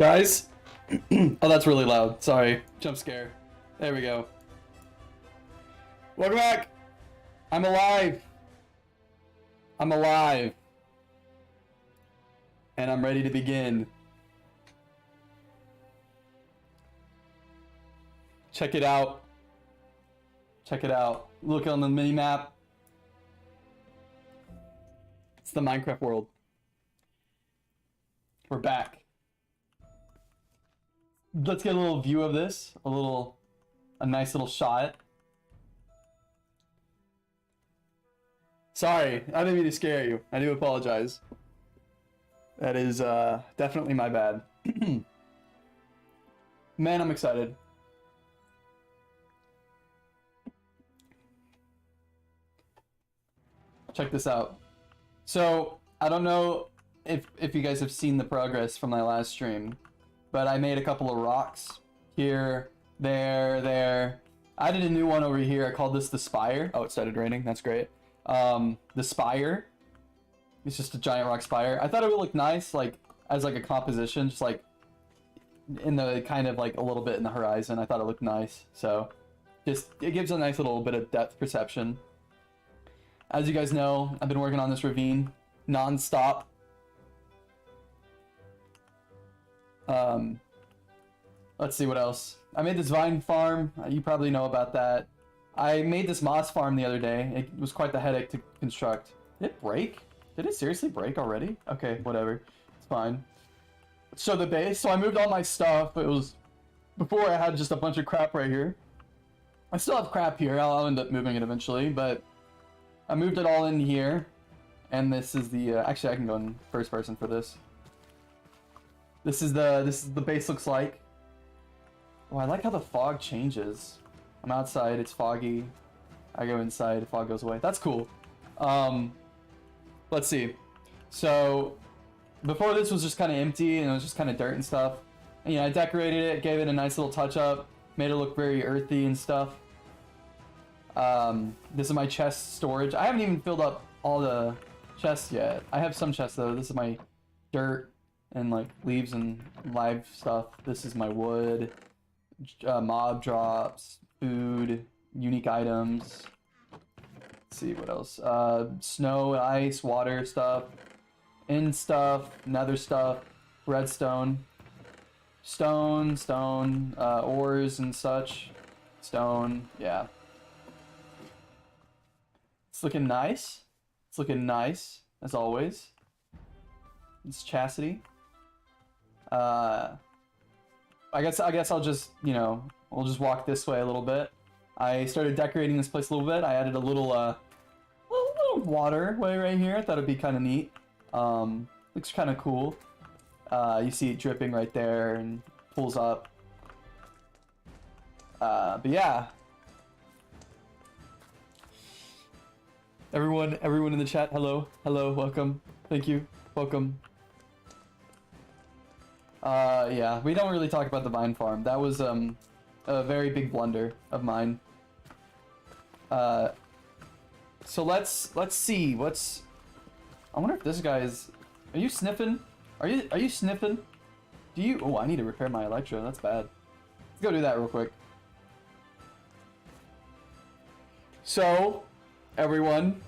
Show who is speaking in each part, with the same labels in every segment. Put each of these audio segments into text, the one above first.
Speaker 1: Guys? Oh, that's really loud. Sorry. Jump scare. There we go. Welcome back! I'm alive! I'm alive. And I'm ready to begin. Check it out. Check it out. Look on the mini-map. It's the Minecraft world. We're back. Let's get a little view of this. A nice little shot. Sorry, I didn't mean to scare you. I do apologize. That is definitely my bad. Man, I'm excited. Check this out. So, I don't know if you guys have seen the progress from my last stream, but I made a couple of rocks here, there. I did a new one over here. I called this the Spire. Oh, it started raining. That's great. The Spire. It's just a giant rock spire. I thought it would look nice, like, as like a composition, just like in the kind of like a little bit in the horizon. I thought it looked nice. So just, it gives a nice little bit of depth perception. As you guys know, I've been working on this ravine non-stop. Let's see what else. I made this vine farm. You probably know about that. I made this moss farm the other day. It was quite the headache to construct. Did it break? Did it seriously break already? Okay, whatever. It's fine. So the base. So I moved all my stuff. It was before I had just a bunch of crap right here. I still have crap here. I'll end up moving it eventually, but I moved it all in here. And this is the actually I can go in first person for this. This is the base looks like. Oh, I like how the fog changes. I'm outside, it's foggy. I go inside, the fog goes away. That's cool. Let's see. So before this was just kind of empty and it was just kind of dirt and stuff. And, you know, I decorated it, gave it a nice little touch up, made it look very earthy and stuff. This is my chest storage. I haven't even filled up all the chests yet. I have some chests though. This is my dirt and like leaves and live stuff. This is my wood, mob drops, food, unique items. Let's see what else. Snow, ice, water stuff, end stuff, nether stuff, redstone, stone, ores and such, stone. Yeah, it's looking nice. It's looking nice as always. It's Chastity. I guess I'll just, you know, we'll just walk this way a little bit. I started decorating this place a little bit. I added a little waterway right here. I thought it'd be kind of neat. Looks kind of cool. You see it dripping right there and pulls up. But yeah. Everyone in the chat, hello, welcome. Thank you, welcome. Yeah, we don't really talk about the vine farm. That was a very big blunder of mine. So let's see what's. I wonder if this guy is. Are you sniffing? Are you sniffing? Do you? Oh, I need to repair my electro. That's bad. Let's go do that real quick. So, everyone,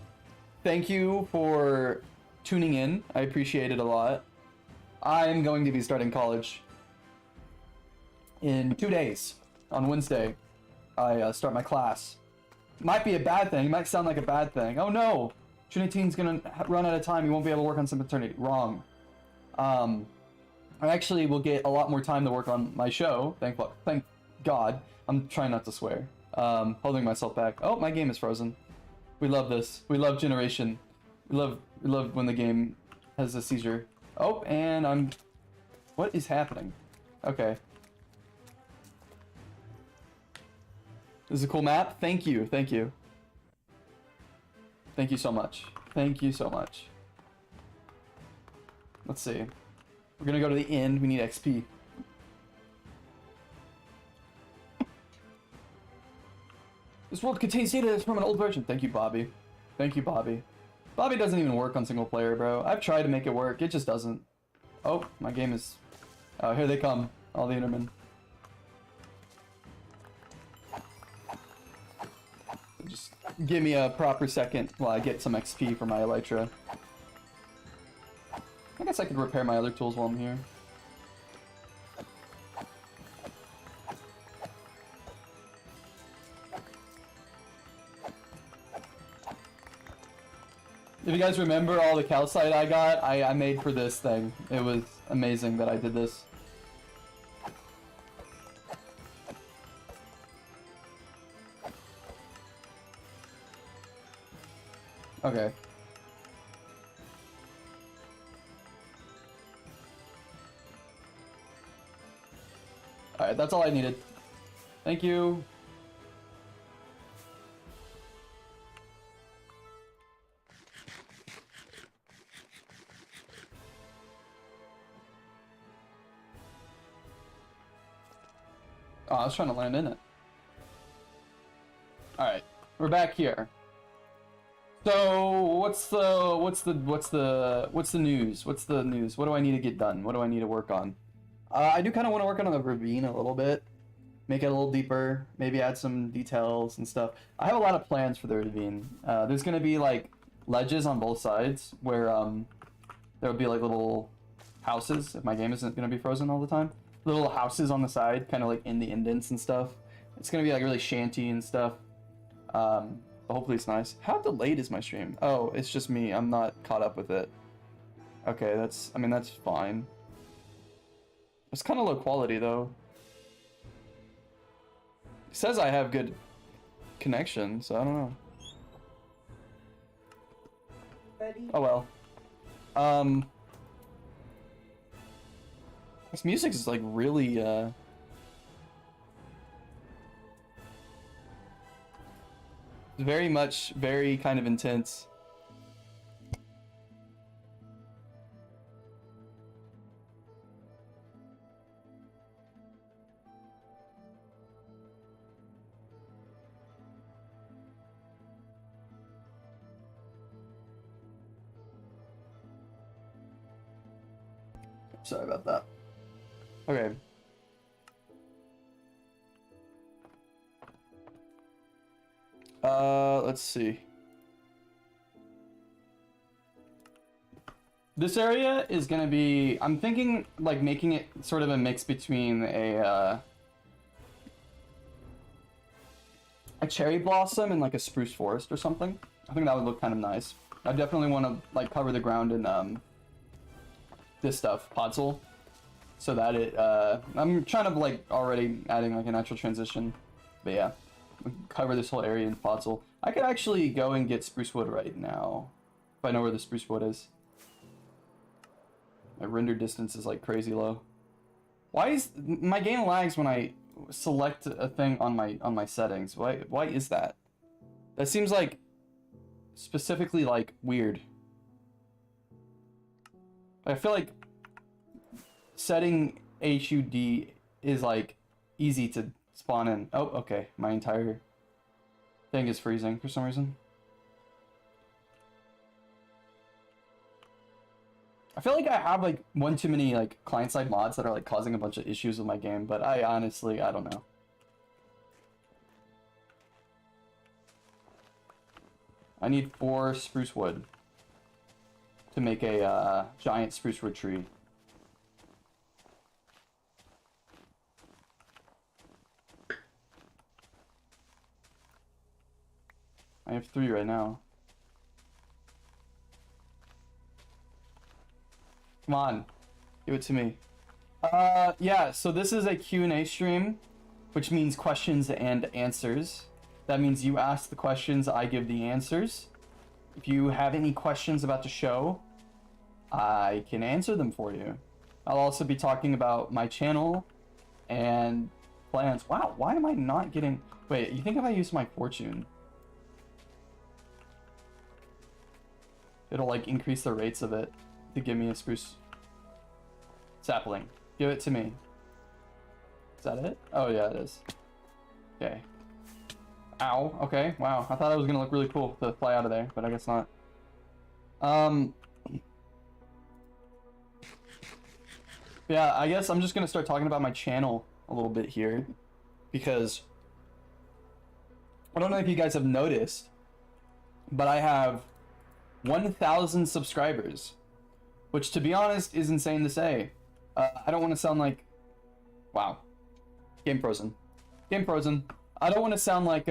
Speaker 1: thank you for tuning in. I appreciate it a lot. I'm going to be starting college in 2 days. On Wednesday, I start my class. Might be a bad thing. It might sound like a bad thing. Oh no! Triniteen's gonna run out of time. You won't be able to work on sempiternity. Wrong. I actually will get a lot more time to work on my show. Thank God. I'm trying not to swear. Holding myself back. Oh, my game is frozen. We love this. We love generation. We love when the game has a seizure. Oh, and what is happening? Okay. This is a cool map. Thank you. Thank you. Thank you so much. Thank you so much. Let's see. We're gonna go to the inn. We need XP. This world contains data from an old version. Thank you, Bobby. Thank you, Bobby. Bobby doesn't even work on single player, bro. I've tried to make it work. It just doesn't. Oh, my game is Oh, here they come. All the Endermen. Just give me a proper second while I get some XP for my Elytra. I guess I could repair my other tools while I'm here. If you guys remember all the calcite I got, I made for this thing. It was amazing that I did this. Okay. Alright, that's all I needed. Thank you. Oh, I was trying to land in it. Alright, we're back here. So, what's the news? What's the news? What do I need to get done? What do I need to work on? I do kind of want to work on the ravine a little bit. Make it a little deeper. Maybe add some details and stuff. I have a lot of plans for the ravine. There's going to be, like, ledges on both sides where there will be, like, little houses if my game isn't going to be frozen all the time. Little houses on the side, kind of like in the indents and stuff. It's gonna be like really shanty and stuff. But hopefully it's nice. How delayed is my stream? Oh, it's just me. I'm not caught up with it. Okay, that's fine. It's kind of low quality though. It says I have good connection, so I don't know. Oh well. This music is like really very kind of intense. Sorry about that. Okay. Let's see. This area is gonna be, I'm thinking like making it sort of a mix between a cherry blossom and like a spruce forest or something. I think that would look kind of nice. I definitely want to like cover the ground in this stuff, podzol, so that it I'm trying to like already adding like a natural transition, but yeah, cover this whole area in podzol. I could actually go and get spruce wood right now if I know where the spruce wood is. My render distance is like crazy low. Why is my game lags when I select a thing on my settings? Why is that? That seems like specifically like weird. I feel like setting HUD is like easy to spawn in. Oh, okay. My entire thing is freezing for some reason. I feel like I have like one too many like client-side mods that are like causing a bunch of issues with my game, but I honestly, I don't know. I need 4 spruce wood to make a giant spruce wood tree. I have 3 right now. Come on, give it to me. Yeah, so this is a Q&A stream, which means questions and answers. That means you ask the questions, I give the answers. If you have any questions about the show, I can answer them for you. I'll also be talking about my channel and plans. Wow, why am I not getting... Wait, you think if I use my fortune, it'll like increase the rates of it to give me a spruce sapling? Give it to me. Is that it? Oh yeah, it is. Okay. Ow. Okay. Wow. I thought it was gonna look really cool to fly out of there, but I guess not. Yeah, I guess I'm just gonna start talking about my channel a little bit here, because I don't know if you guys have noticed, but I have 1,000 subscribers, which, to be honest, is insane to say. I don't want to sound like, wow, game frozen. I don't want to sound like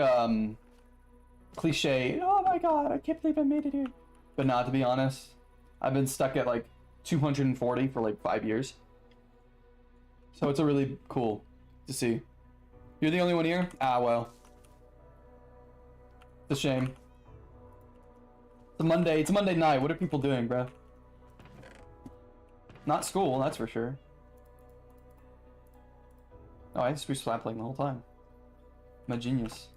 Speaker 1: cliche. Oh my god, I can't believe I made it here. But nah, to be honest, I've been stuck at like 240 for like 5 years. So it's a really cool to see. You're the only one here? Ah, well. It's a shame. It's a Monday night. What are people doing, bro? Not school, that's for sure. Oh, I just be slap playing the whole time. I'm a genius.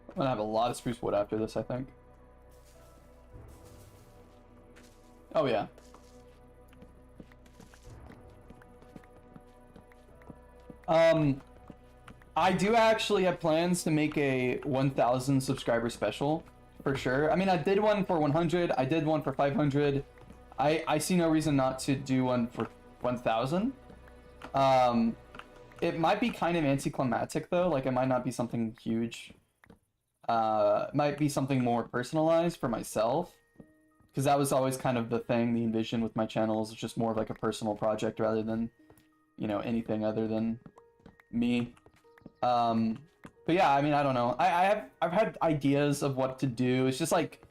Speaker 1: I'm gonna have a lot of spruce wood after this, I think. Oh yeah. I do actually have plans to make a 1,000 subscriber special, for sure. I mean, I did one for 100, I did one for 500. I see no reason not to do one for 1,000. It might be kind of anticlimactic though, like it might not be something huge. It might be something more personalized for myself, because that was always kind of the thing, the envision with my channels. It's just more of like a personal project rather than, you know, anything other than me. But yeah, I mean, I don't know. I've had ideas of what to do. It's just like,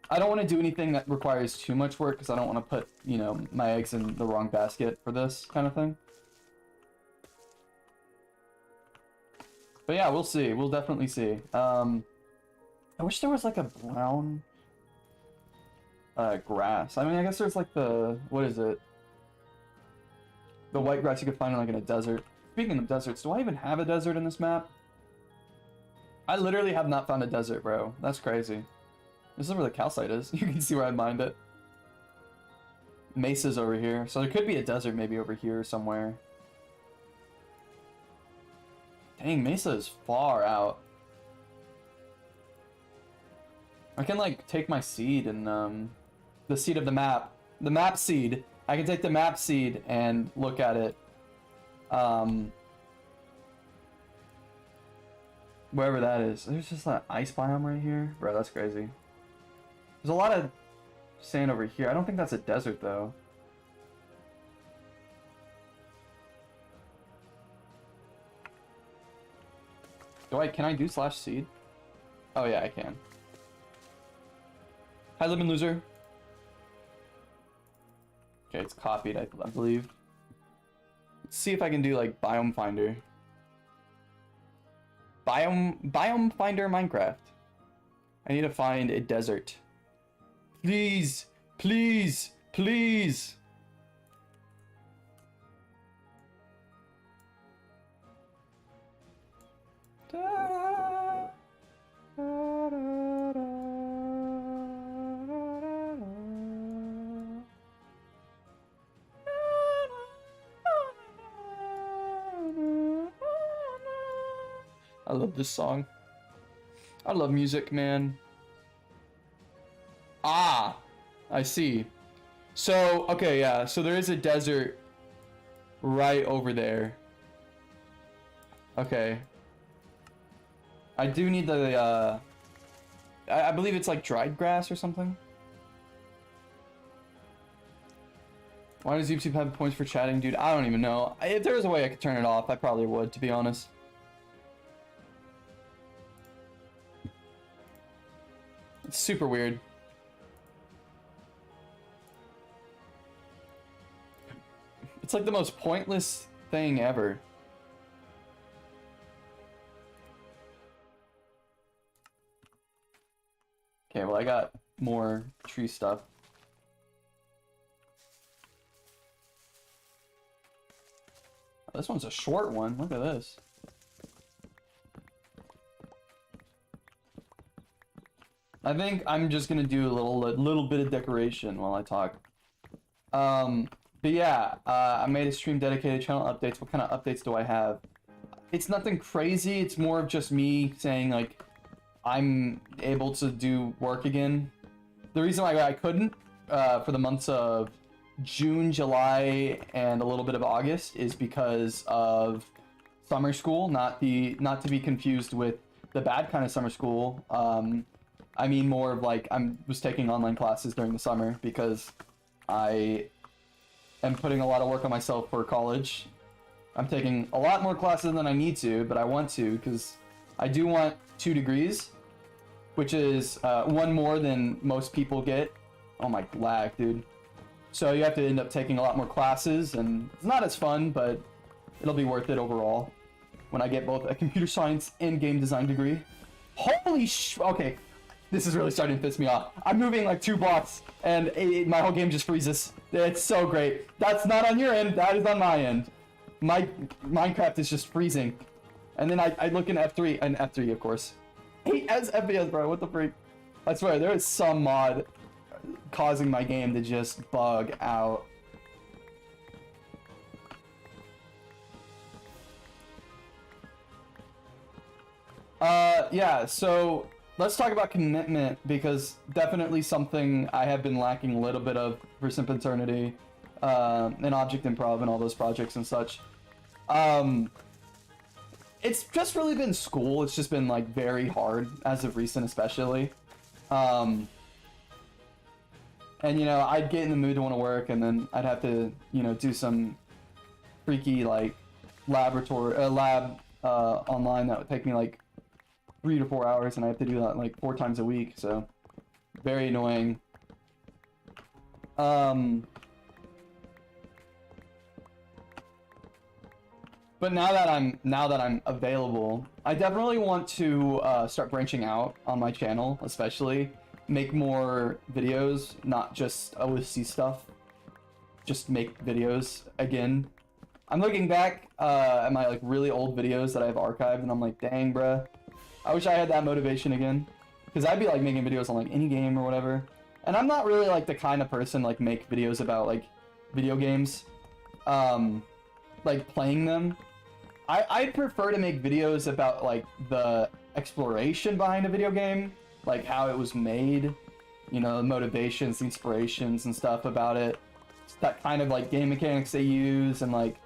Speaker 1: I don't want to do anything that requires too much work, because I don't want to put, you know, my eggs in the wrong basket for this kind of thing. But yeah, we'll see. We'll definitely see. I wish there was like a brown grass. I mean, I guess there's like the, what is it? The white grass you could find like in a desert. Speaking of deserts, do I even have a desert in this map? I literally have not found a desert, bro. That's crazy. This is where the calcite is. You can see where I mined it. Mesa's over here. So there could be a desert maybe over here somewhere. Dang, Mesa is far out. I can like take my seed and the seed of the map. The map seed. I can take the map seed and look at it. Wherever that is. There's just an ice biome right here. Bro, that's crazy. There's a lot of sand over here. I don't think that's a desert though. Can I do slash seed? Oh yeah, I can. Hi, Lemon Loser. Okay, it's copied, I believe. Let's see if I can do like biome finder. Biome finder Minecraft. I need to find a desert. Please, please, please. I love this song. I love music, man. Ah, I see. So, okay, yeah. So there is a desert right over there. Okay. I do need the, I believe it's like dried grass or something. Why does YouTube have points for chatting, dude? I don't even know. If there was a way I could turn it off, I probably would, to be honest. It's super weird. It's like the most pointless thing ever. Okay, well I got more tree stuff. Oh, this one's a short one. Look at this. I think I'm just gonna do a little bit of decoration while I talk. But yeah, I made a stream dedicated channel updates. What kind of updates do I have? it's nothing crazy. It's more of just me saying like I'm able to do work again. The reason why I couldn't for the months of June, July, and a little bit of August is because of summer school, not to be confused with the bad kind of summer school. I mean more of like was taking online classes during the summer because I am putting a lot of work on myself for college. I'm taking a lot more classes than I need to, but I want to because I do want 2 degrees, which is 1 more than most people get. Oh my lag, dude. So you have to end up taking a lot more classes, and it's not as fun, but it'll be worth it overall when I get both a computer science and game design degree. Holy okay, this is really starting to piss me off. I'm moving like 2 blocks, and my whole game just freezes. It's so great. That's not on your end, that is on my end. My Minecraft is just freezing. And then I look in F3, and F3 of course. 8 FPS, bro, what the freak? I swear, there is some mod causing my game to just bug out. Yeah, so let's talk about commitment, because definitely something I have been lacking a little bit of for sempiternity, and Object Improv and all those projects and such. It's just really been school. It's just been like very hard as of recent, especially. And you know, I'd get in the mood to want to work, and then I'd have to, you know, do some freaky like lab online that would take me like 3 to 4 hours, and I have to do that like 4 times a week. So very annoying. But now that I'm available, I definitely want to start branching out on my channel, especially make more videos, not just OSC stuff. Just make videos again. I'm looking back at my like really old videos that I have archived, and I'm like, dang, bruh, I wish I had that motivation again. Because I'd be like making videos on like any game or whatever, and I'm not really like the kind of person like make videos about like video games, like playing them. I'd prefer to make videos about like the exploration behind a video game, like how it was made, you know, the motivations, the inspirations and stuff about it, that kind of like game mechanics they use, and like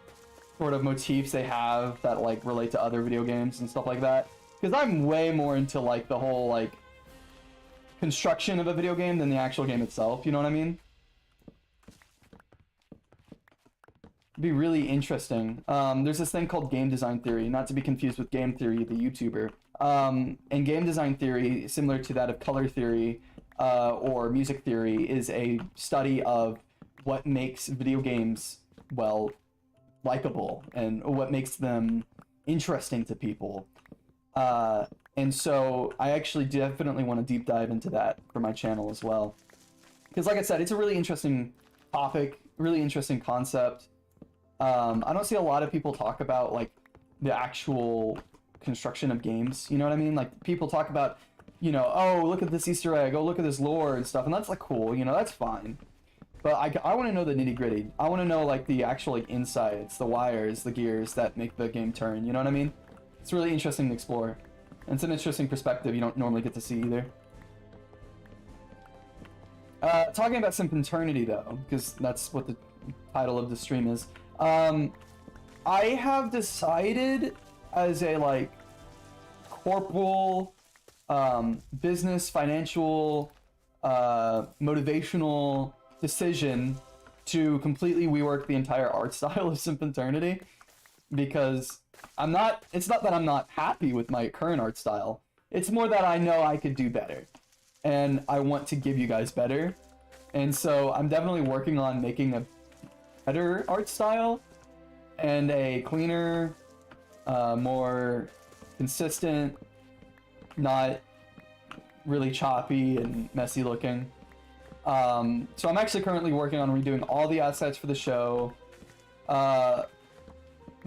Speaker 1: sort of motifs they have that like relate to other video games and stuff like that. Because I'm way more into like the whole like construction of a video game than the actual game itself, you know what I mean? It'd be really interesting. There's this thing called game design theory, not to be confused with game theory, the YouTuber. And game design theory, similar to that of color theory or music theory, is a study of what makes video games, well, likable, and what makes them interesting to people. And so I actually definitely want to deep dive into that for my channel as well. Because like I said, it's a really interesting topic, really interesting concept. I don't see a lot of people talk about like the actual construction of games, you know what I mean? Like people talk about, you know, oh, look at this Easter egg, oh, look at this lore and stuff, and that's like cool, you know, that's fine. But I want to know the nitty gritty. I want to know like the actual like insides, the wires, the gears that make the game turn, you know what I mean? It's really interesting to explore. And it's an interesting perspective you don't normally get to see either. Talking about sempiternity though, because that's what the title of the stream is. I have decided as a like corporal, business, financial, motivational decision to completely rework the entire art style of sempiternity, because it's not that I'm not happy with my current art style. It's more that I know I could do better, and I want to give you guys better. And so I'm definitely working on making a better art style and a cleaner, more consistent, not really choppy and messy looking. So I'm actually currently working on redoing all the assets for the show. The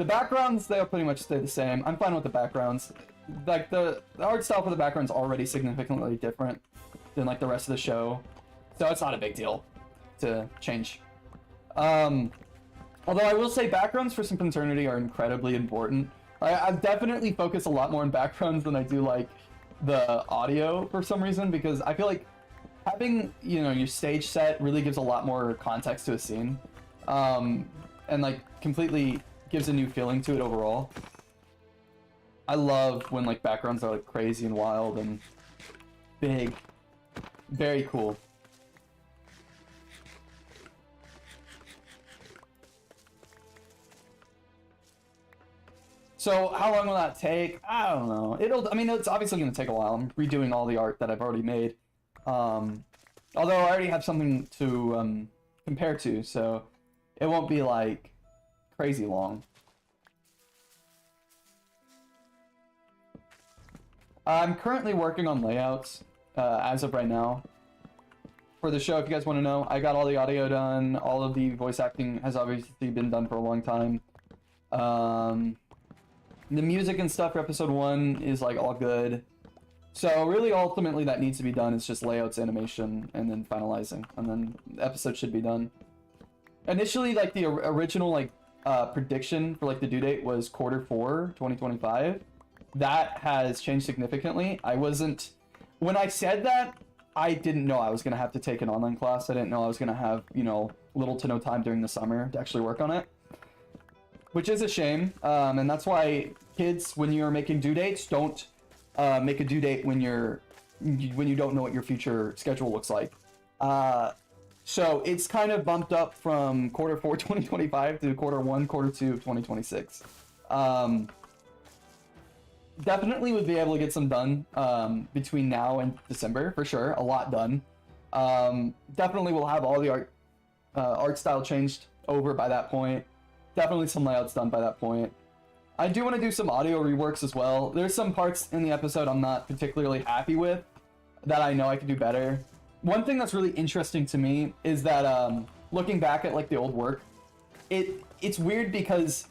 Speaker 1: backgrounds, they'll pretty much stay the same. I'm fine with the backgrounds. Like the art style for the background's already significantly different than like the rest of the show, so it's not a big deal to change. Although I will say backgrounds for sempiternity are incredibly important. I definitely focus a lot more on backgrounds than I do like the audio for some reason, because I feel like having, you know, your stage set really gives a lot more context to a scene, and like completely gives a new feeling to it overall. I love when like backgrounds are like crazy and wild and big. Very cool. So how long will that take? I don't know. I mean, it's obviously going to take a while. I'm redoing all the art that I've already made. Although I already have something to compare to, so it won't be like crazy long. I'm currently working on layouts as of right now for the show. If you guys want to know, I got all the audio done. All of the voice acting has obviously been done for a long time. The music and stuff for episode 1 is like all good. So really, ultimately, that needs to be done is just layouts, animation, and then finalizing, and then the episode should be done. Initially, like the original like prediction for like the due date was Q4 2025. That has changed significantly. When I said that, I didn't know I was gonna have to take an online class. I didn't know I was gonna have, you know, little to no time during the summer to actually work on it, which is a shame. And that's why kids, when you're making due dates, don't make a due date when you don't know what your future schedule looks like. So it's kind of bumped up from Q4 2025 to Q1, Q2 2026. Definitely would be able to get some done between now and December, for sure. A lot done. Definitely will have all the art style changed over by that point. Definitely some layouts done by that point. I do want to do some audio reworks as well. There's some parts in the episode I'm not particularly happy with that I know I could do better. One thing that's really interesting to me is that looking back at like the old work, it's weird because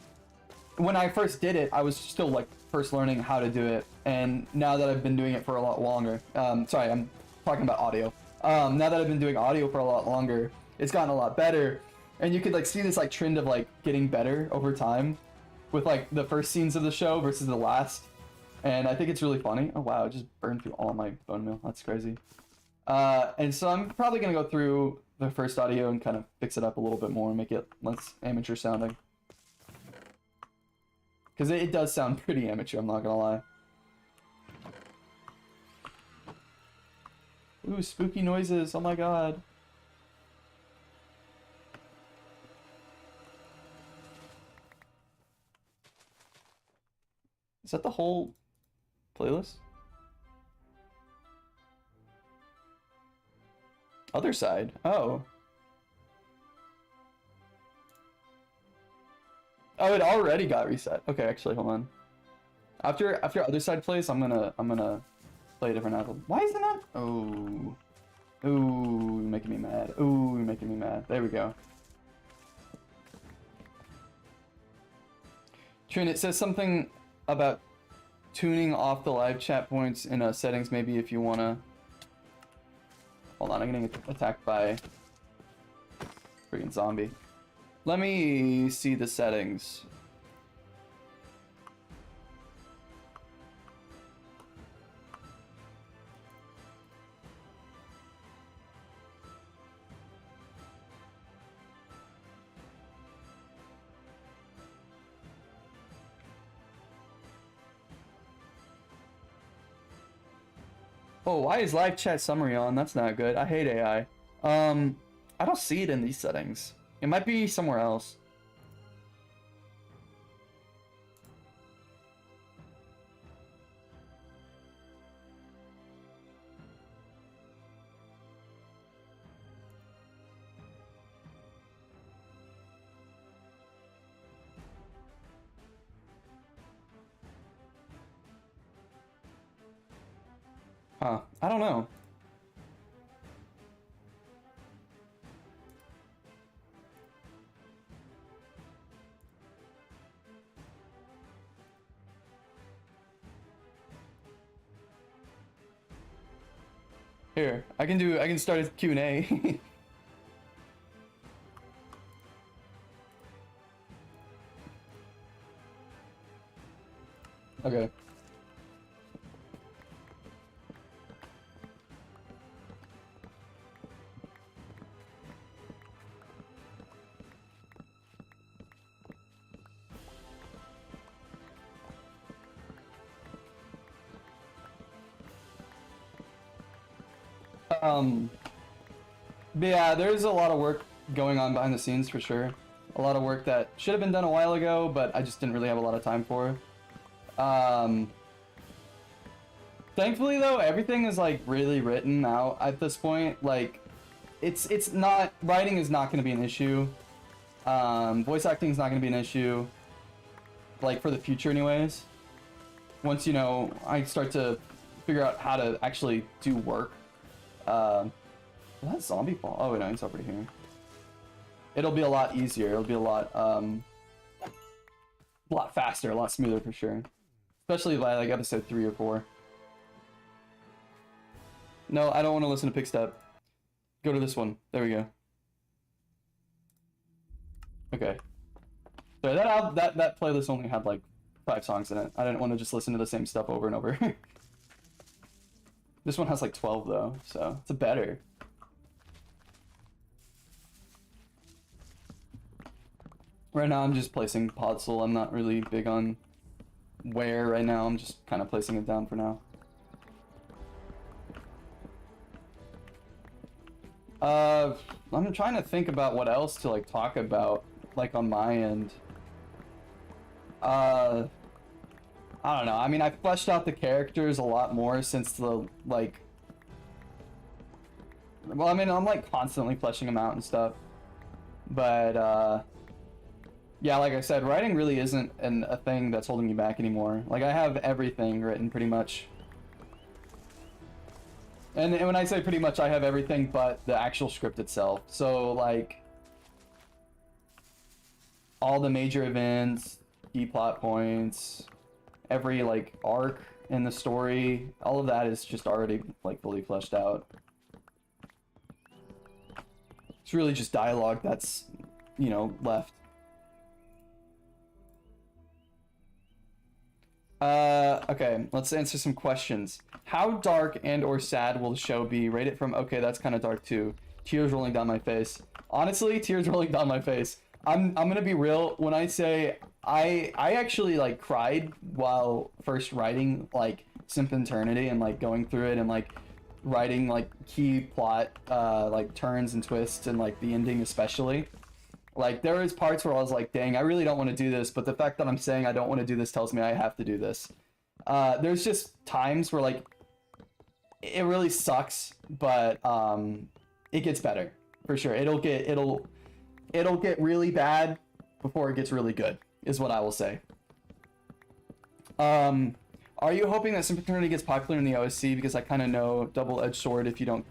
Speaker 1: when I first did it, I was still like first learning how to do it, and now that I've been doing it for a lot longer, sorry, I'm talking about audio. Now that I've been doing audio for a lot longer, it's gotten a lot better, and you could like see this like trend of like getting better over time with like the first scenes of the show versus the last, and I think it's really funny. Oh wow, it just burned through all my bone meal. That's crazy. And so I'm probably gonna go through the first audio and kind of fix it up a little bit more and make it less amateur sounding. Because it does sound pretty amateur, I'm not gonna lie. Ooh, spooky noises, oh my god. Is that the whole playlist? Other side, oh. Oh, it already got reset. Okay, actually, hold on. After other side plays, I'm gonna play a different album. Why is it not? Oh, ooh, you're making me mad. Ooh, you're making me mad. There we go. Trin, it says something about tuning off the live chat points in settings. Maybe if you wanna. Hold on, I'm getting attacked by freaking zombie. Let me see the settings. Oh, why is live chat summary on? That's not good. I hate AI. I don't see it in these settings. It might be somewhere else. Huh. I don't know. Here, I can start a Q&A. Okay. But yeah, there's a lot of work going on behind the scenes for sure. A lot of work that should have been done a while ago, but I just didn't really have a lot of time for. Thankfully though, everything is like really written out at this point. Like, it's not, writing is not going to be an issue. Voice acting is not going to be an issue. Like for the future, anyways. Once you know, I start to figure out how to actually do work. That zombie fall? Oh wait, no, he's over here. It'll be a lot easier. It'll be a lot faster, a lot smoother for sure. Especially by like episode 3 or 4. No, I don't want to listen to Pickstep. Go to this one. There we go. Okay. So that playlist only had like 5 songs in it. I didn't want to just listen to the same stuff over and over. This one has like 12 though, so it's a better. Right now I'm just placing Podzol. I'm not really big on where right now. I'm just kind of placing it down for now. I'm trying to think about what else to like talk about, like on my end. I don't know. I mean, I fleshed out the characters a lot more since the like. Well, I mean, I'm like constantly fleshing them out and stuff, but yeah, like I said, writing really isn't a thing that's holding me back anymore. Like, I have everything written pretty much. And when I say pretty much, I have everything but the actual script itself. So, like, all the major events, key plot points, every, like, arc in the story, all of that is just already, like, fully fleshed out. It's really just dialogue that's, you know, left. Okay, let's answer some questions. How dark and or sad will the show be? Rate it from, okay, that's kind of dark too. Tears rolling down my face. Honestly, tears rolling down my face. I'm gonna be real when I say I actually like cried while first writing like Sempiternity and like going through it and like writing like key plot like turns and twists and like the ending especially. Like, there is parts where I was like, dang, I really don't want to do this, but the fact that I'm saying I don't want to do this tells me I have to do this. There's just times where, like, it really sucks, but it gets better, for sure. It'll get really bad before it gets really good, is what I will say. Are you hoping that Sempiternity gets popular in the OSC? Because I kind of know double-edged sword if you don't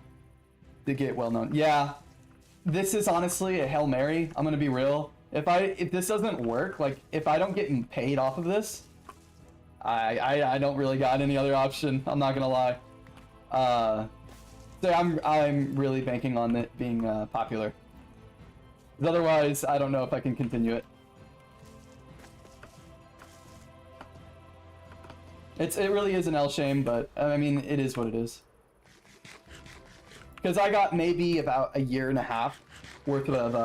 Speaker 1: get well-known. Yeah. This is honestly a Hail Mary. I'm gonna be real. If this doesn't work, like if I don't get paid off of this, I don't really got any other option. I'm not gonna lie. So I'm really banking on it being popular. 'Cause otherwise, I don't know if I can continue it. It really is an L shame, but I mean it is what it is. Because I got maybe about a year and a half worth of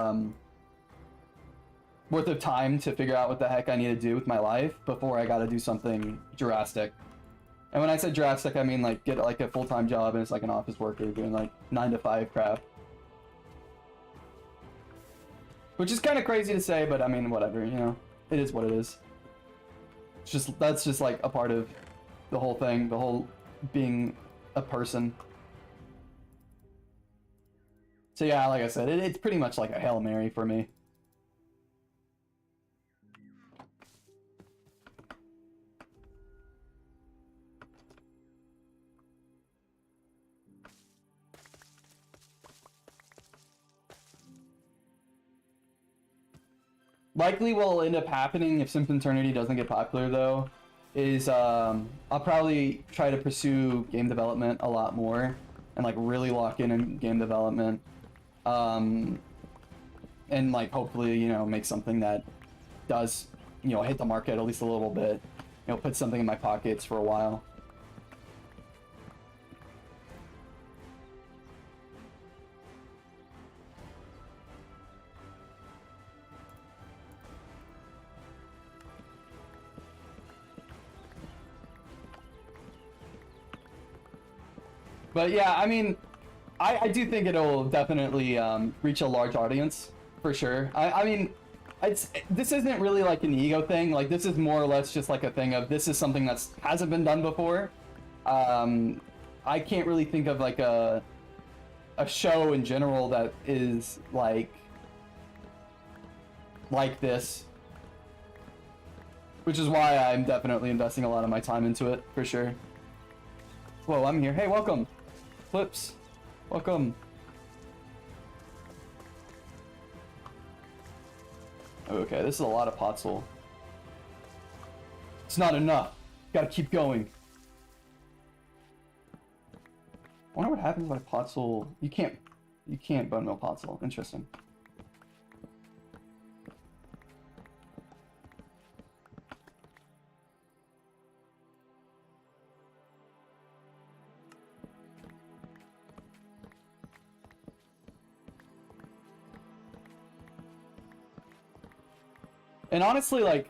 Speaker 1: time to figure out what the heck I need to do with my life before I got to do something drastic. And when I said drastic, I mean like get like a full-time job and it's like an office worker doing like 9 to 5 crap. Which is kind of crazy to say, but I mean whatever, you know, it is what it is. It's just that's just like a part of the whole thing, the whole being a person. So yeah, like I said, it's pretty much like a Hail Mary for me. Likely what will end up happening if Sempiternity doesn't get popular though, is I'll probably try to pursue game development a lot more and like really lock in game development. And like hopefully, you know, make something that does, you know, hit the market at least a little bit. know, put something in my pockets for a while. But yeah, I mean, I do think it'll definitely reach a large audience, for sure. I mean, this isn't really like an ego thing. Like, this is more or less just like a thing of this is something that hasn't been done before. I can't really think of like a show in general that is like this, which is why I'm definitely investing a lot of my time into it, for sure. Whoa, I'm here. Hey, welcome. Flips, welcome. Okay, this is a lot of potsoul. It's not enough. Gotta keep going. I wonder what happens when potsoul. You can't bone mill potsoul. Interesting. And honestly, like,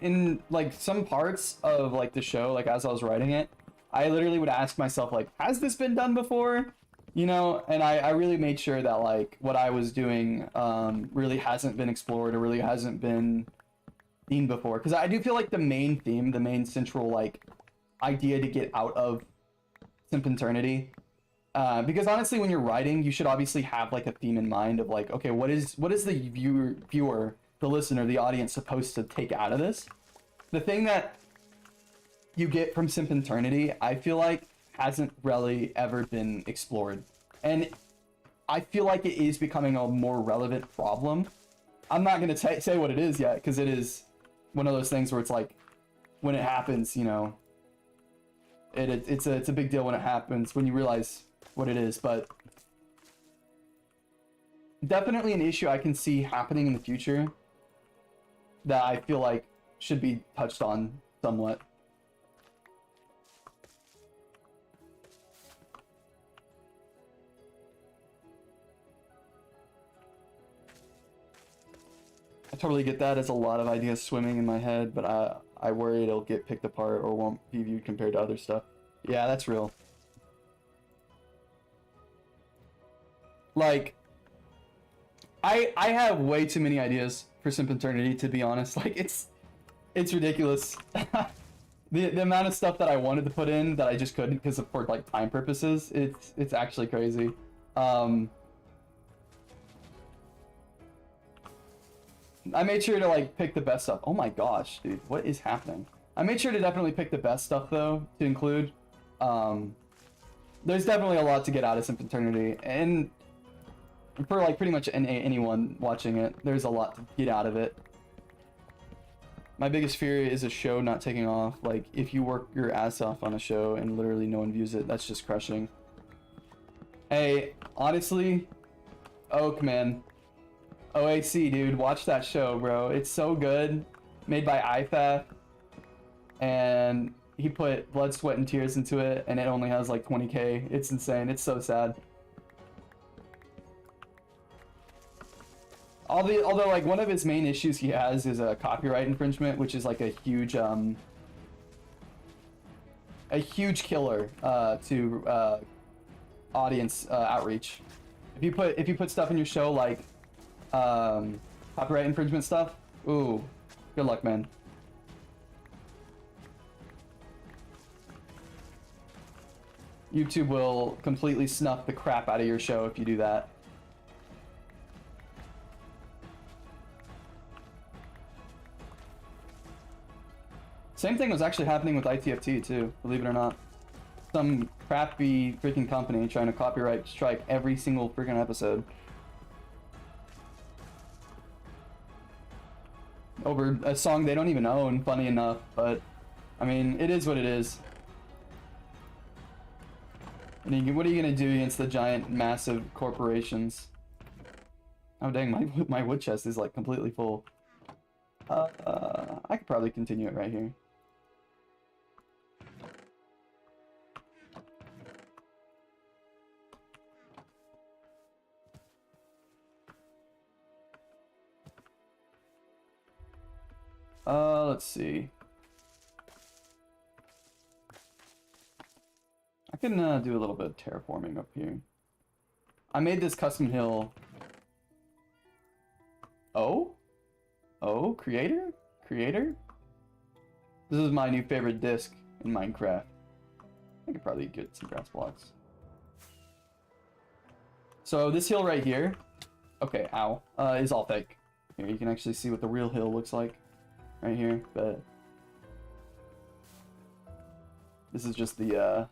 Speaker 1: in, like, some parts of, like, the show, like, as I was writing it, I literally would ask myself, like, has this been done before? You know, and I really made sure that, like, what I was doing really hasn't been explored or really hasn't been seen before. Because I do feel like the main theme, the main central, like, idea to get out of sempiternity, because honestly, when you're writing, you should obviously have, like, a theme in mind of, like, okay, what is the viewer, the listener, the audience supposed to take out of this? The thing that you get from sempiternity, I feel like, hasn't really ever been explored. And I feel like it is becoming a more relevant problem. I'm not going to say what it is yet, because it is one of those things where it's like, when it happens, you know, it's a big deal when it happens, when you realize what it is. But definitely an issue I can see happening in the future that I feel like should be touched on somewhat. I totally get that. It's a lot of ideas swimming in my head, but I worry it'll get picked apart or won't be viewed compared to other stuff. Yeah, that's real. Like, I have way too many ideas for sempiternity, to be honest. Like, it's ridiculous. The amount of stuff that I wanted to put in that I just couldn't because of, for like time purposes, it's actually crazy. I made sure to like pick the best stuff. Oh my gosh, dude, what is happening? I made sure to definitely pick the best stuff though to include. There's definitely a lot to get out of sempiternity, and for like pretty much anyone watching it, there's a lot to get out of it. My biggest fear is a show not taking off. Like, if you work your ass off on a show and literally no one views it, that's just crushing. Hey, honestly, Oak, man. OAC, dude, watch that show, bro. It's so good. Made by IFAF. And he put blood, sweat, and tears into it, and it only has like 20K. It's insane. It's so sad. Although like one of his main issues he has is a copyright infringement, which is like a huge killer to audience outreach. If you put stuff in your show like copyright infringement stuff, ooh, good luck, man. YouTube will completely snuff the crap out of your show if you do that. Same thing was actually happening with ITFT too, believe it or not. Some crappy freaking company trying to copyright strike every single freaking episode. Over a song they don't even own, funny enough, but I mean, it is what it is. What are you gonna do against the giant, massive corporations? Oh dang, my wood chest is like completely full. I could probably continue it right here. Let's see. I can do a little bit of terraforming up here. I made this custom hill. Oh? Oh, creator? Creator? This is my new favorite disc in Minecraft. I could probably get some grass blocks. So this hill right here, okay, ow, is all fake. Here, you can actually see what the real hill looks like right here, but this is just the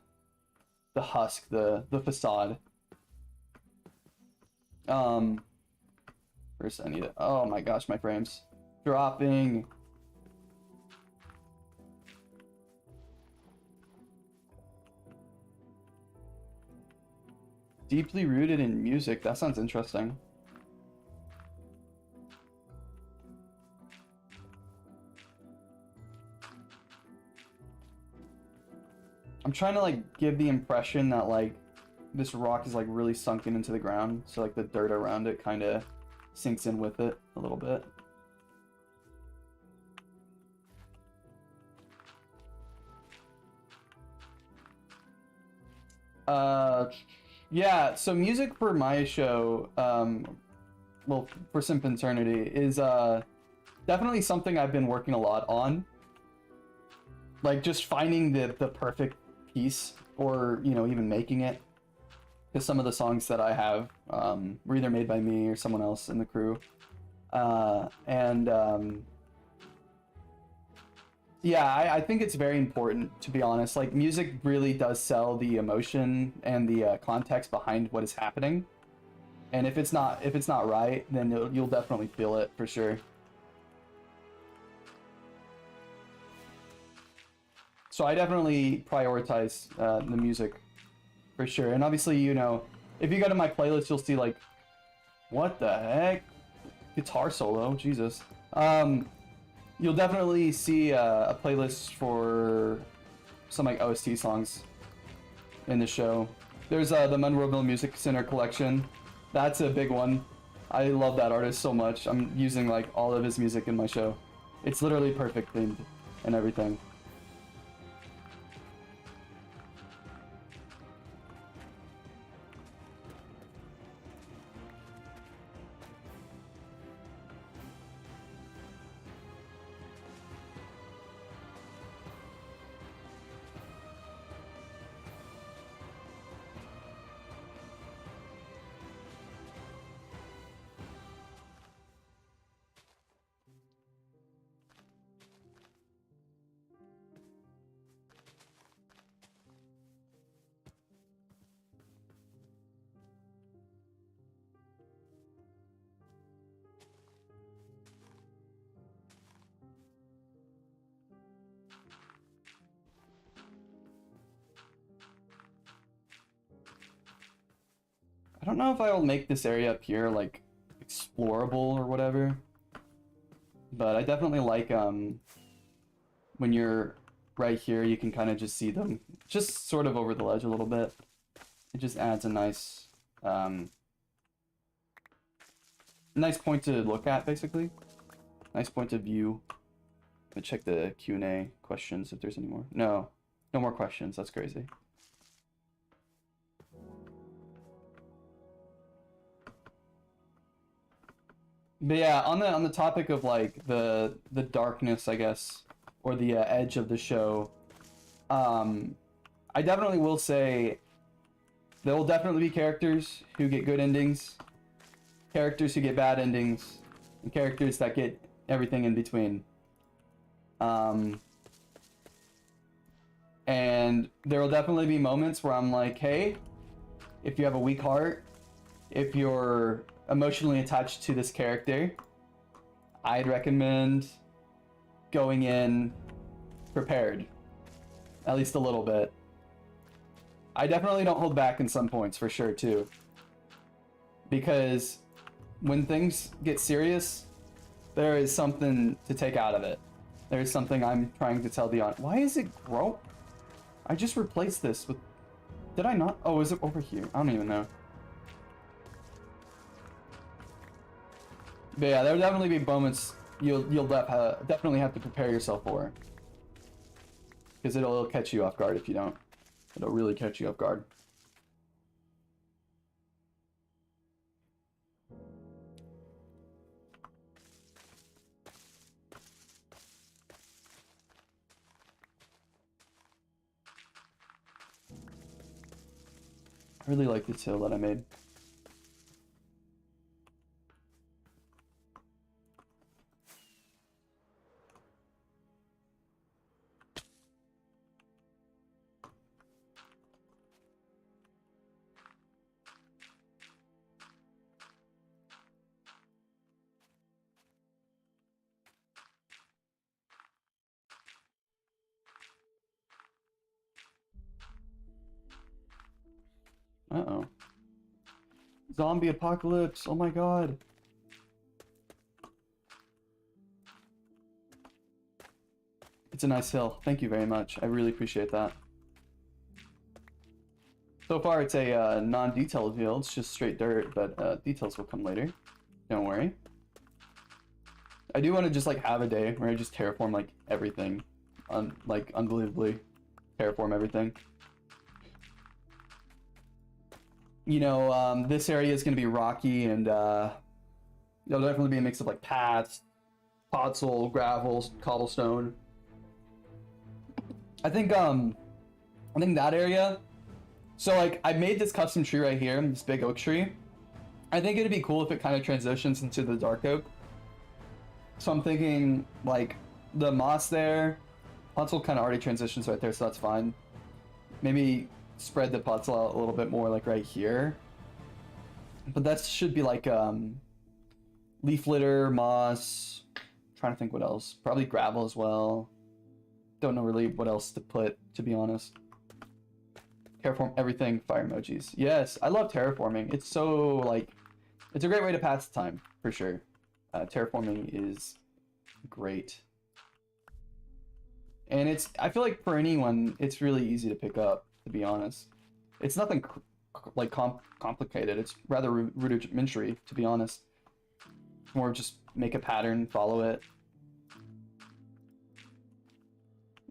Speaker 1: husk, the facade. First I need it. Oh my gosh, my frames dropping. Deeply rooted in music. That sounds interesting. I'm trying to like give the impression that like this rock is like really sunken into the ground, so like the dirt around it kind of sinks in with it a little bit. Yeah, so music for my show, well, for Sempiternity is definitely something I've been working a lot on. Like just finding the perfect piece, or you know, even making it. Because some of the songs that I have were either made by me or someone else in the crew, yeah, I think it's very important, to be honest. Like, music really does sell the emotion and the context behind what is happening. And if it's not right, then you'll definitely feel it for sure. So I definitely prioritize the music for sure. And obviously, you know, if you go to my playlist, you'll see like, what the heck? Guitar solo, Jesus. You'll definitely see a playlist for some like OST songs in the show. There's the Monroeville Music Center collection. That's a big one. I love that artist so much. I'm using like all of his music in my show. It's literally perfect themed and everything. I don't know if I will make this area up here like explorable or whatever, but I definitely like when you're right here, you can kind of just see them just sort of over the ledge a little bit. It just adds a nice nice point to look at, basically. Nice point of view. I'm gonna check the Q&A questions if there's any more. No more questions. That's crazy. But yeah, on the topic of like the darkness, I guess, or the edge of the show, I definitely will say there will definitely be characters who get good endings, characters who get bad endings, and characters that get everything in between. And there will definitely be moments where I'm like, hey, if you have a weak heart, if you're emotionally attached to this character, I'd recommend going in prepared, at least a little bit. I definitely don't hold back in some points, for sure, too, because when things get serious, there is something to take out of it. There's something I'm trying to tell the audience. Why is it grow? I just replaced this with... Did I not? Oh, is it over here? I don't even know. But yeah, there will definitely be moments you'll definitely have to prepare yourself for, because it'll catch you off guard if you don't. It'll really catch you off guard. I really like this hill that I made. Uh-oh. Zombie apocalypse. Oh my god. It's a nice hill. Thank you very much. I really appreciate that. So far, it's a non-detailed hill. It's just straight dirt, but details will come later. Don't worry. I do want to just like have a day where I just terraform like everything, like unbelievably terraform everything. You know, this area is going to be rocky, and there'll definitely be a mix of like paths, podzol, gravel, cobblestone. I think that area. So like I made this custom tree right here, this big oak tree. I think it'd be cool if it kind of transitions into the dark oak. So I'm thinking like the moss there, podzol kind of already transitions right there, so that's fine. Maybe spread the podzol out a little bit more like right here. But that should be like leaf litter, moss. I'm trying to think what else. Probably gravel as well. Don't know really what else to put, to be honest. Terraform everything, fire emojis. Yes, I love terraforming. It's so like, it's a great way to pass the time for sure. Terraforming is great. And I feel like for anyone, it's really easy to pick up, to be honest. It's nothing like complicated. It's rather rudimentary, to be honest. More just make a pattern, follow it.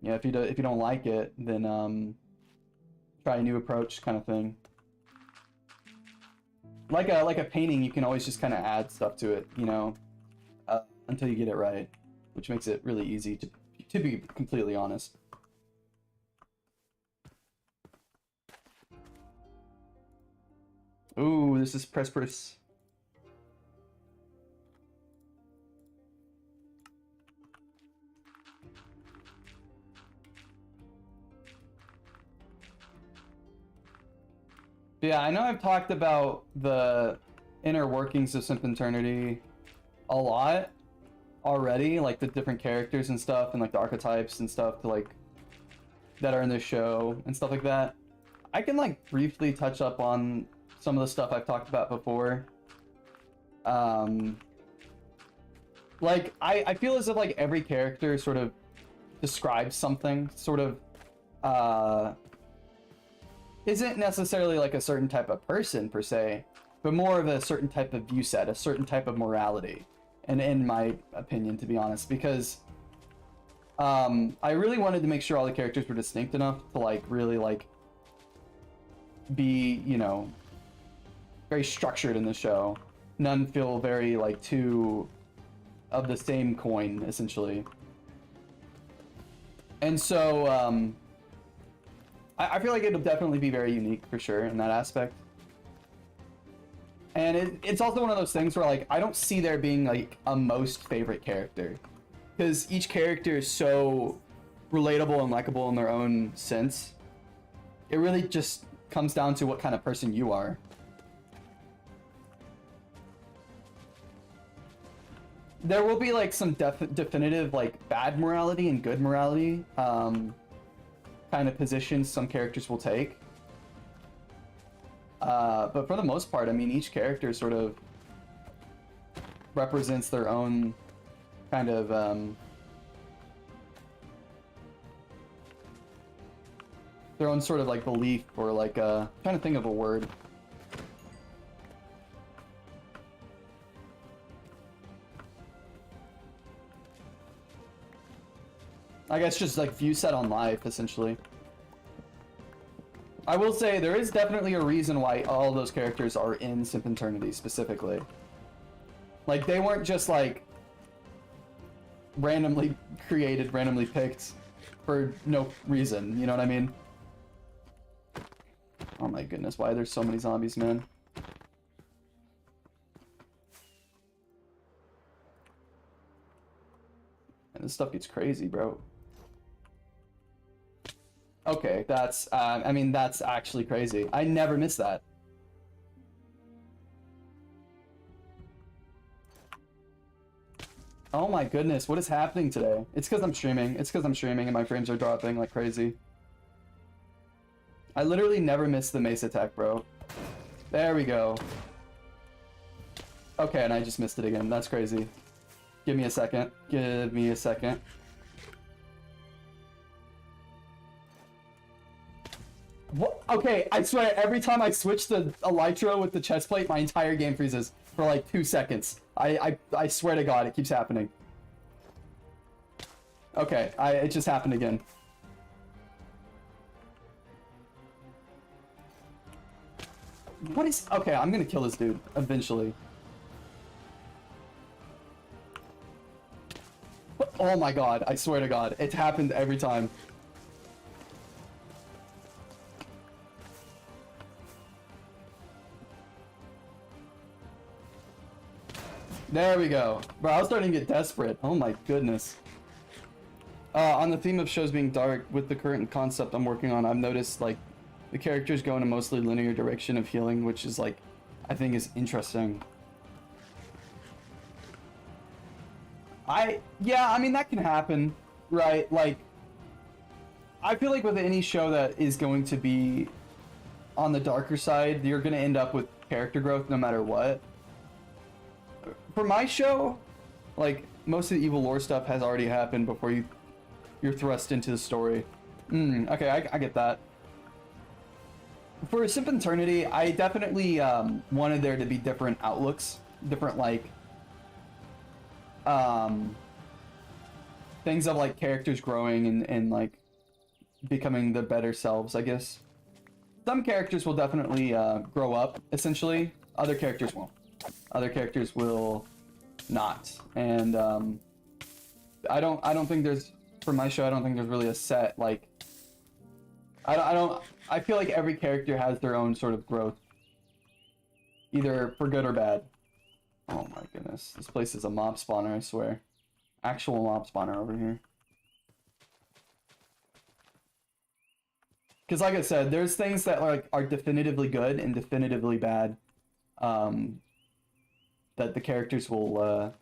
Speaker 1: Yeah, if you don't like it, then try a new approach, kind of thing. Like a painting, you can always just kind of add stuff to it, you know, until you get it right, which makes it really easy to be completely honest. Ooh, this is Press. Yeah, I know I've talked about the inner workings of sempiternity a lot already, like the different characters and stuff, and like the archetypes and stuff to like that are in this show and stuff like that. I can like briefly touch up on some of the stuff I've talked about before. Like I feel as if like every character sort of describes something, sort of isn't necessarily like a certain type of person per se, but more of a certain type of view set, a certain type of morality, and in my opinion, to be honest, because I really wanted to make sure all the characters were distinct enough to like really like be, you know, very structured in the show. None feel very like two of the same coin, essentially. And so I feel like it'll definitely be very unique for sure in that aspect. And it's also one of those things where like I don't see there being like a most favorite character, because each character is so relatable and likable in their own sense. It really just comes down to what kind of person you are. There will be like some definitive like bad morality and good morality kind of positions some characters will take. But for the most part, I mean, each character sort of represents their own kind of their own sort of like belief, or like trying to think of a word. I guess just like view set on life, essentially. I will say there is definitely a reason why all those characters are in Sempiternity specifically. Like, they weren't just like randomly created, randomly picked for no reason, you know what I mean? Oh my goodness, why are there so many zombies, man? And this stuff gets crazy, bro. Okay, that's, I mean, that's actually crazy. I never miss that. Oh my goodness, what is happening today? It's because I'm streaming. It's because I'm streaming and my frames are dropping like crazy. I literally never miss the mace attack, bro. There we go. Okay, and I just missed it again. That's crazy. Give me a second. Give me a second. What? Okay, I swear, every time I switch the Elytra with the chest plate, my entire game freezes for like 2 seconds. I swear to God, it keeps happening. Okay, it just happened again. What is... Okay, I'm gonna kill this dude eventually. Oh my God, I swear to God, it happened every time. There we go. Bro, I was starting to get desperate. Oh my goodness. On the theme of shows being dark, with the current concept I'm working on, I've noticed, like, the characters go in a mostly linear direction of healing, which is, like, I think is interesting. Yeah, I mean, that can happen, right? Like, I feel like with any show that is going to be on the darker side, you're going to end up with character growth no matter what. For my show, like, most of the evil lore stuff has already happened before you're thrust into the story. Okay, I get that. For Sempiternity, I definitely wanted there to be different outlooks, different, like, things of, like, characters growing and like, becoming the better selves, I guess. Some characters will definitely grow up, essentially. Other characters won't. Other characters will not. And I don't think there's, for my show, I don't think there's really a set, like, I feel like every character has their own sort of growth, either for good or bad. Oh my goodness, this place is a mob spawner, I swear. Actual mob spawner over here. Because like I said, there's things that are definitively good and definitively bad, that the characters will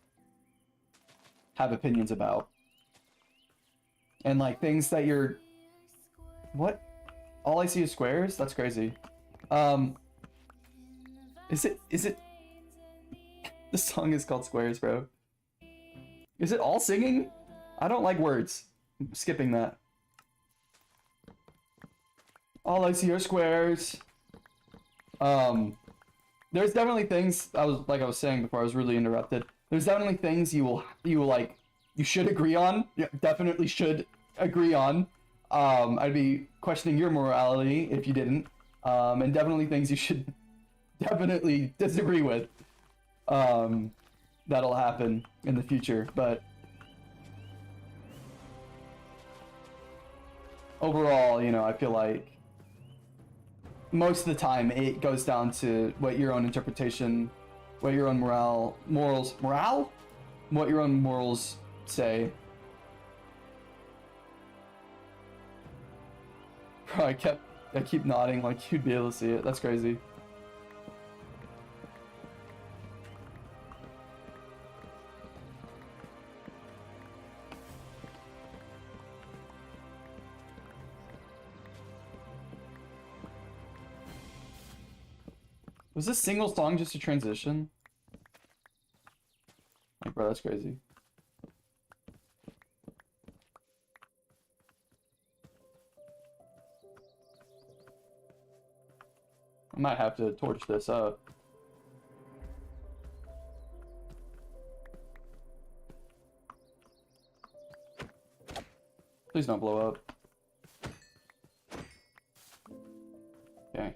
Speaker 1: have opinions about. And like things that you're... What? All I see is squares? That's crazy. Is it... The song is called Squares, bro. Is it all singing? I don't like words. I'm skipping that. All I see are squares. There's definitely things, I was saying before I was really interrupted. There's definitely things you should agree on. Yeah, definitely should agree on. I'd be questioning your morality if you didn't. And definitely things you should definitely disagree with. That'll happen in the future, but overall, you know, I feel like most of the time it goes down to what your own interpretation, what your own morals say. Bro, I keep nodding like you'd be able to see it. That's crazy. Was this single song just a transition? Like, bro, that's crazy. I might have to torch this up. Please don't blow up. Okay.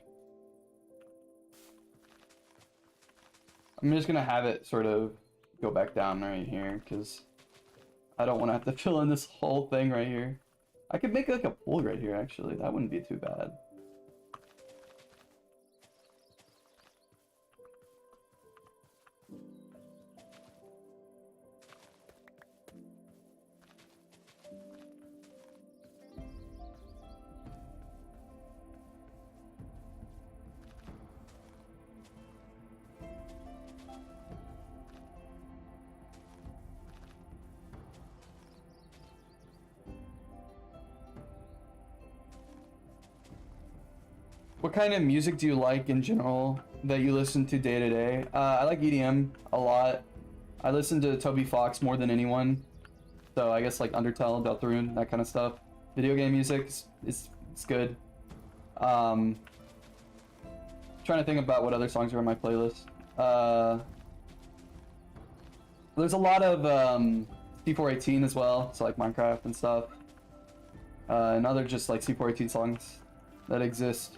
Speaker 1: I'm just gonna have it sort of go back down right here, because I don't want to have to fill in this whole thing right here. I could make like a pool right here, actually. That wouldn't be too bad. What kind of music do you like in general that you listen to day to day? I like EDM a lot. I listen to Toby Fox more than anyone. So I guess like Undertale, Deltarune, that kind of stuff. Video game music is good. Trying to think about what other songs are on my playlist. There's a lot of C418 as well, so like Minecraft and stuff. And other just like C418 songs that exist.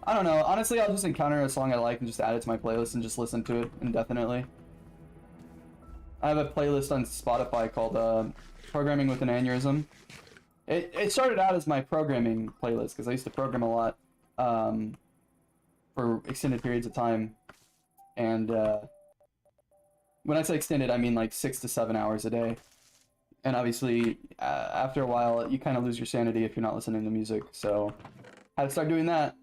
Speaker 1: I don't know. Honestly, I'll just encounter a song I like and just add it to my playlist and just listen to it indefinitely. I have a playlist on Spotify called Programming with an Aneurysm. It started out as my programming playlist because I used to program a lot for extended periods of time. And when I say extended, I mean like 6 to 7 hours a day. And obviously, after a while, you kind of lose your sanity if you're not listening to music. So I had to start doing that.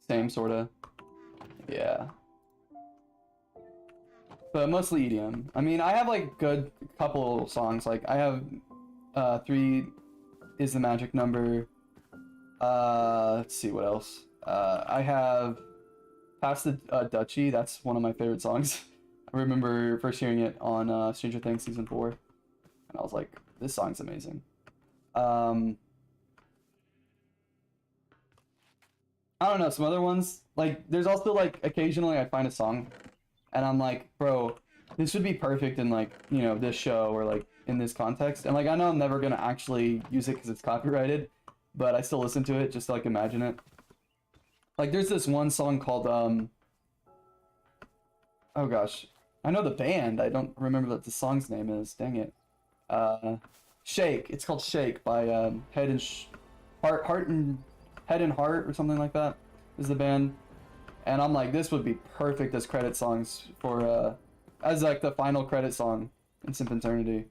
Speaker 1: Same, sorta. Yeah. But mostly EDM. I mean, I have like good couple songs. Like I have 3 is the Magic Number. Let's see what else. I have Pass the Duchy. That's one of my favorite songs. I remember first hearing it on Stranger Things season 4, and I was like, this song's amazing. I don't know, some other ones, like, there's also, like, occasionally I find a song, and I'm like, bro, this would be perfect in, like, you know, this show, or, like, in this context, and, like, I know I'm never gonna actually use it because it's copyrighted, but I still listen to it just to, like, imagine it. Like, there's this one song called, oh gosh, I know the band, I don't remember what the song's name is, dang it. Shake, it's called Shake by, Head and Heart or something like that is the band, and I'm like, this would be perfect as credit songs for as like the final credit song in Sempiternity.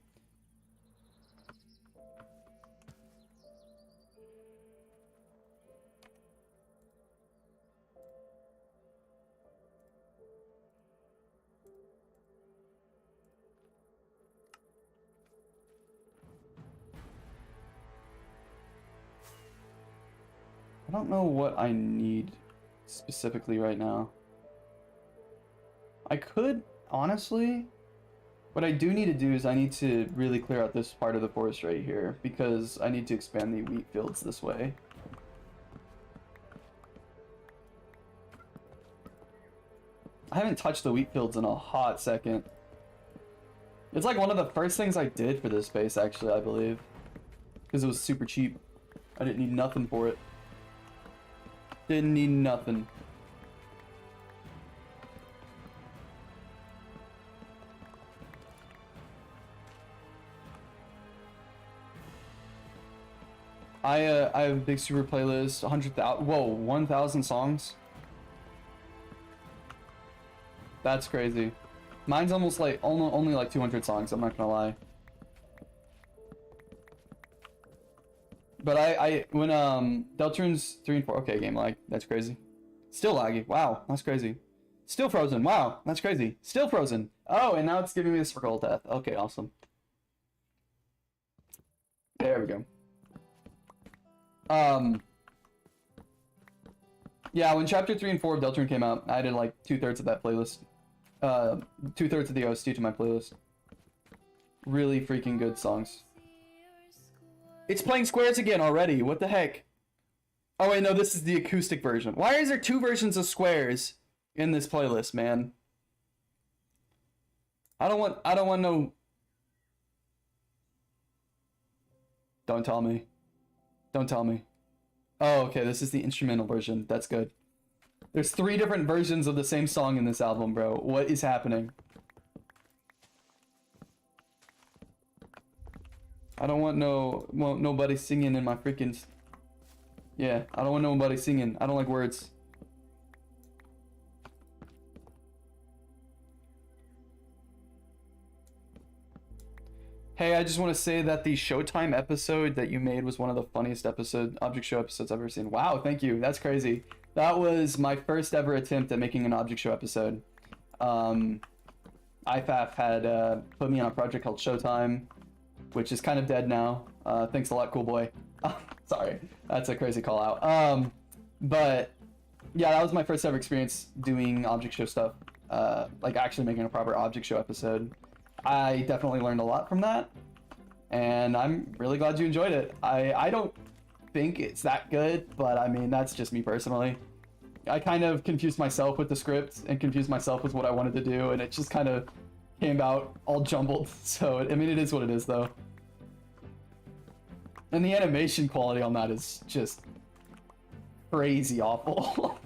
Speaker 1: I don't know what I need specifically right now. I could, honestly, what I do need to do is I need to really clear out this part of the forest right here, because I need to expand the wheat fields this way. I haven't touched the wheat fields in a hot second. It's like one of the first things I did for this base, actually, I believe. Because it was super cheap. I didn't need nothing for it. Didn't need nothing. I have a big super playlist, 100,000, whoa, 1,000 songs. That's crazy. Mine's almost like, only like 200 songs, I'm not gonna lie. But when Deltarune's 3 and 4, okay, game lag, that's crazy. Still laggy, wow, that's crazy. Still frozen, wow, that's crazy. Still frozen. Oh, and now it's giving me the circle of death. Okay, awesome. There we go. Yeah, when chapter 3 and 4 of Deltarune came out, I added like 2/3 of that playlist. 2/3 of the OST to my playlist. Really freaking good songs. It's playing squares again already. What the heck? Oh wait, no, this is the acoustic version. Why is there 2 versions of squares in this playlist, man? I don't want no Don't tell me. Don't tell me. Oh, okay, this is the instrumental version. That's good. There's 3 different versions of the same song in this album, bro. What is happening? I don't want nobody singing in my freaking... Yeah, I don't want nobody singing. I don't like words. Hey, I just want to say that the Showtime episode that you made was one of the funniest object show episodes I've ever seen. Wow, thank you. That's crazy. That was my first ever attempt at making an object show episode. IFAF had put me on a project called Showtime, which is kind of dead now. Thanks a lot, cool boy. Sorry, that's a crazy call out. But yeah, that was my first ever experience doing object show stuff. Like actually making a proper object show episode. I definitely learned a lot from that, and I'm really glad you enjoyed it. I don't think it's that good, but I mean, that's just me personally. I kind of confused myself with the script and confused myself with what I wanted to do, and it just kind of came out all jumbled. So, I mean, it is what it is, though. And the animation quality on that is just crazy awful.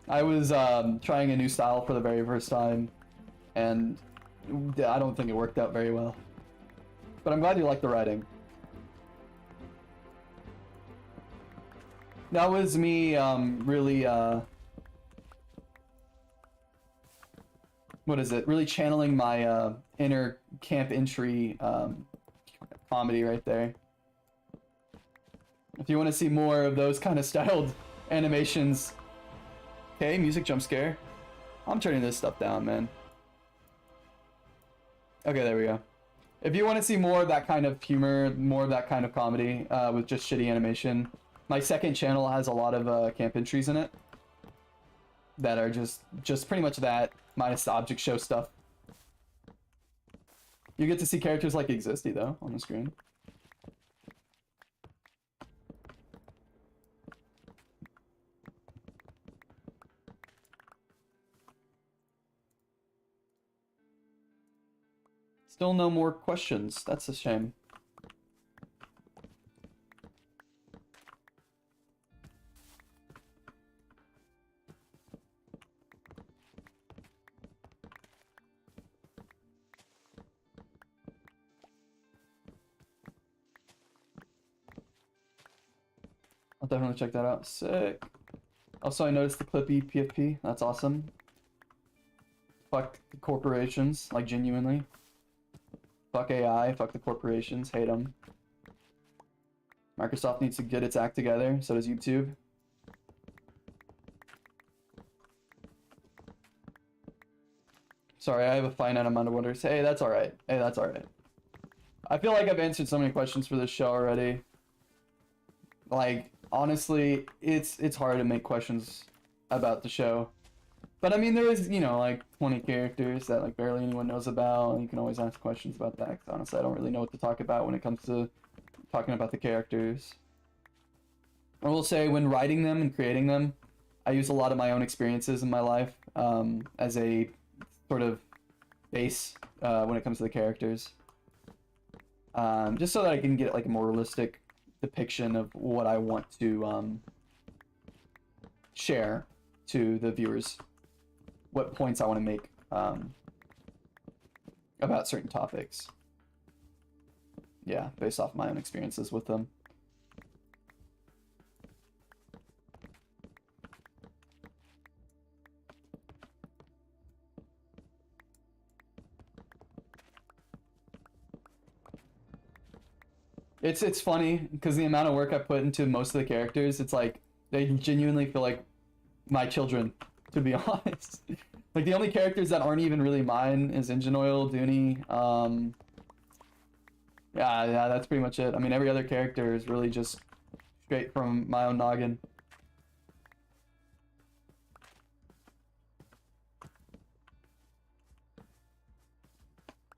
Speaker 1: I was trying a new style for the very first time, and I don't think it worked out very well. But I'm glad you liked the writing. That was me really, what is it? Really channeling my inner camp entry comedy right there. If you want to see more of those kind of styled animations. Okay, music jump scare. I'm turning this stuff down, man. Okay, there we go. If you want to see more of that kind of humor, more of that kind of comedy with just shitty animation, my second channel has a lot of camp entries in it that are just pretty much that, minus the object show stuff. You get to see characters like Existy, though, on the screen. Still no more questions. That's a shame. I'll definitely check that out. Sick. Also, I noticed the Clippy PFP. That's awesome. Fuck the corporations, like genuinely. Fuck AI, fuck the corporations, hate them. Microsoft needs to get its act together, so does YouTube. Sorry, I have a finite amount of wonders. Hey, that's alright. Hey, that's alright. I feel like I've answered so many questions for this show already. Like, honestly, it's hard to make questions about the show. But I mean, there is, you know, like 20 characters that like barely anyone knows about, and you can always ask questions about that, because honestly, I don't really know what to talk about when it comes to talking about the characters. I will say, when writing them and creating them, I use a lot of my own experiences in my life as a sort of base when it comes to the characters. Just so that I can get like a more realistic depiction of what I want to share to the viewers. What points I want to make about certain topics. Yeah, based off my own experiences with them. It's funny because the amount of work I put into most of the characters, it's like they genuinely feel like my children, to be honest. Like the only characters that aren't even really mine is Engine Oil, Dooney. Yeah, that's pretty much it. I mean, every other character is really just straight from my own noggin.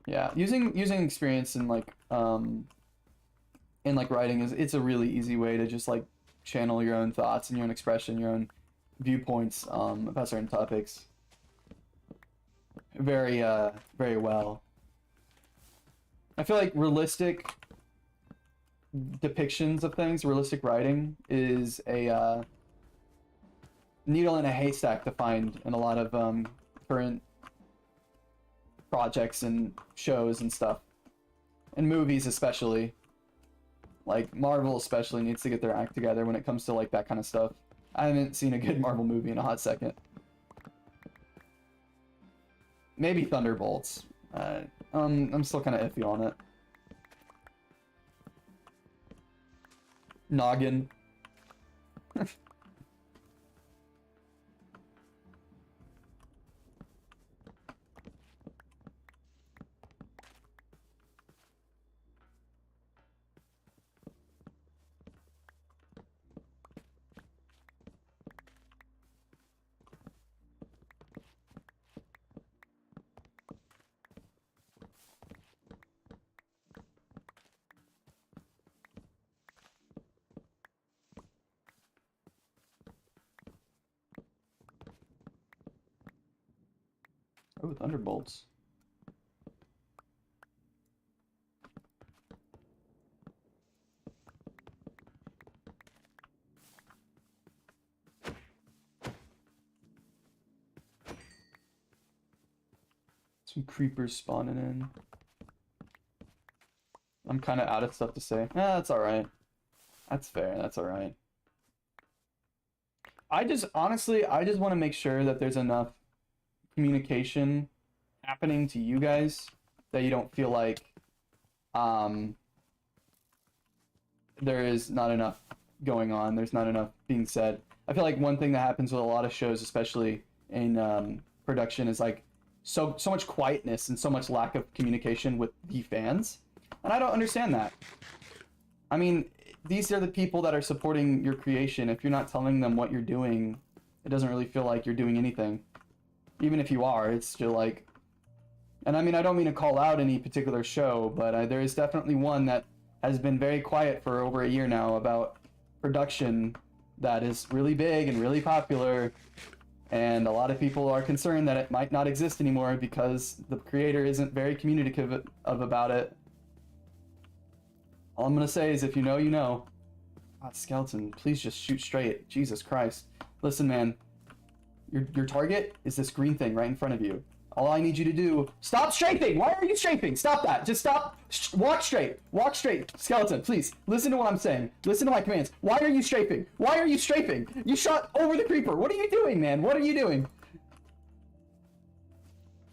Speaker 1: Yeah, using experience in like writing it's a really easy way to just like channel your own thoughts and your own expression, your own viewpoints about certain topics very very well. I feel like realistic depictions of things, realistic writing, is a needle in a haystack to find in a lot of current projects and shows and stuff. And movies especially. Like, Marvel especially needs to get their act together when it comes to, like, that kind of stuff. I haven't seen a good Marvel movie in a hot second. Maybe Thunderbolts. I'm still kind of iffy on it. Noggin. Oh, Thunderbolts. Some creepers spawning in. I'm kind of out of stuff to say. That's alright. That's fair, that's alright. Honestly, I just want to make sure that there's enough communication happening to you guys that you don't feel like there is not enough going on, there's not enough being said. I feel like one thing that happens with a lot of shows, especially in production, is like so much quietness and so much lack of communication with the fans, and I don't understand that. I mean, these are the people that are supporting your creation. If you're not telling them what you're doing, it doesn't really feel like you're doing anything. Even if you are, it's still like... And I mean, I don't mean to call out any particular show, but there is definitely one that has been very quiet for over a year now about production that is really big and really popular, and a lot of people are concerned that it might not exist anymore because the creator isn't very communicative about it. All I'm gonna say is, if you know, you know. God, Skeleton, please just shoot straight. Jesus Christ. Listen, man. Your target is this green thing right in front of you. All I need you to do... Stop strafing! Why are you strafing? Stop that! Just stop! Walk straight! Walk straight! Skeleton, please. Listen to what I'm saying. Listen to my commands. Why are you strafing? Why are you strafing? You shot over the creeper. What are you doing, man? What are you doing?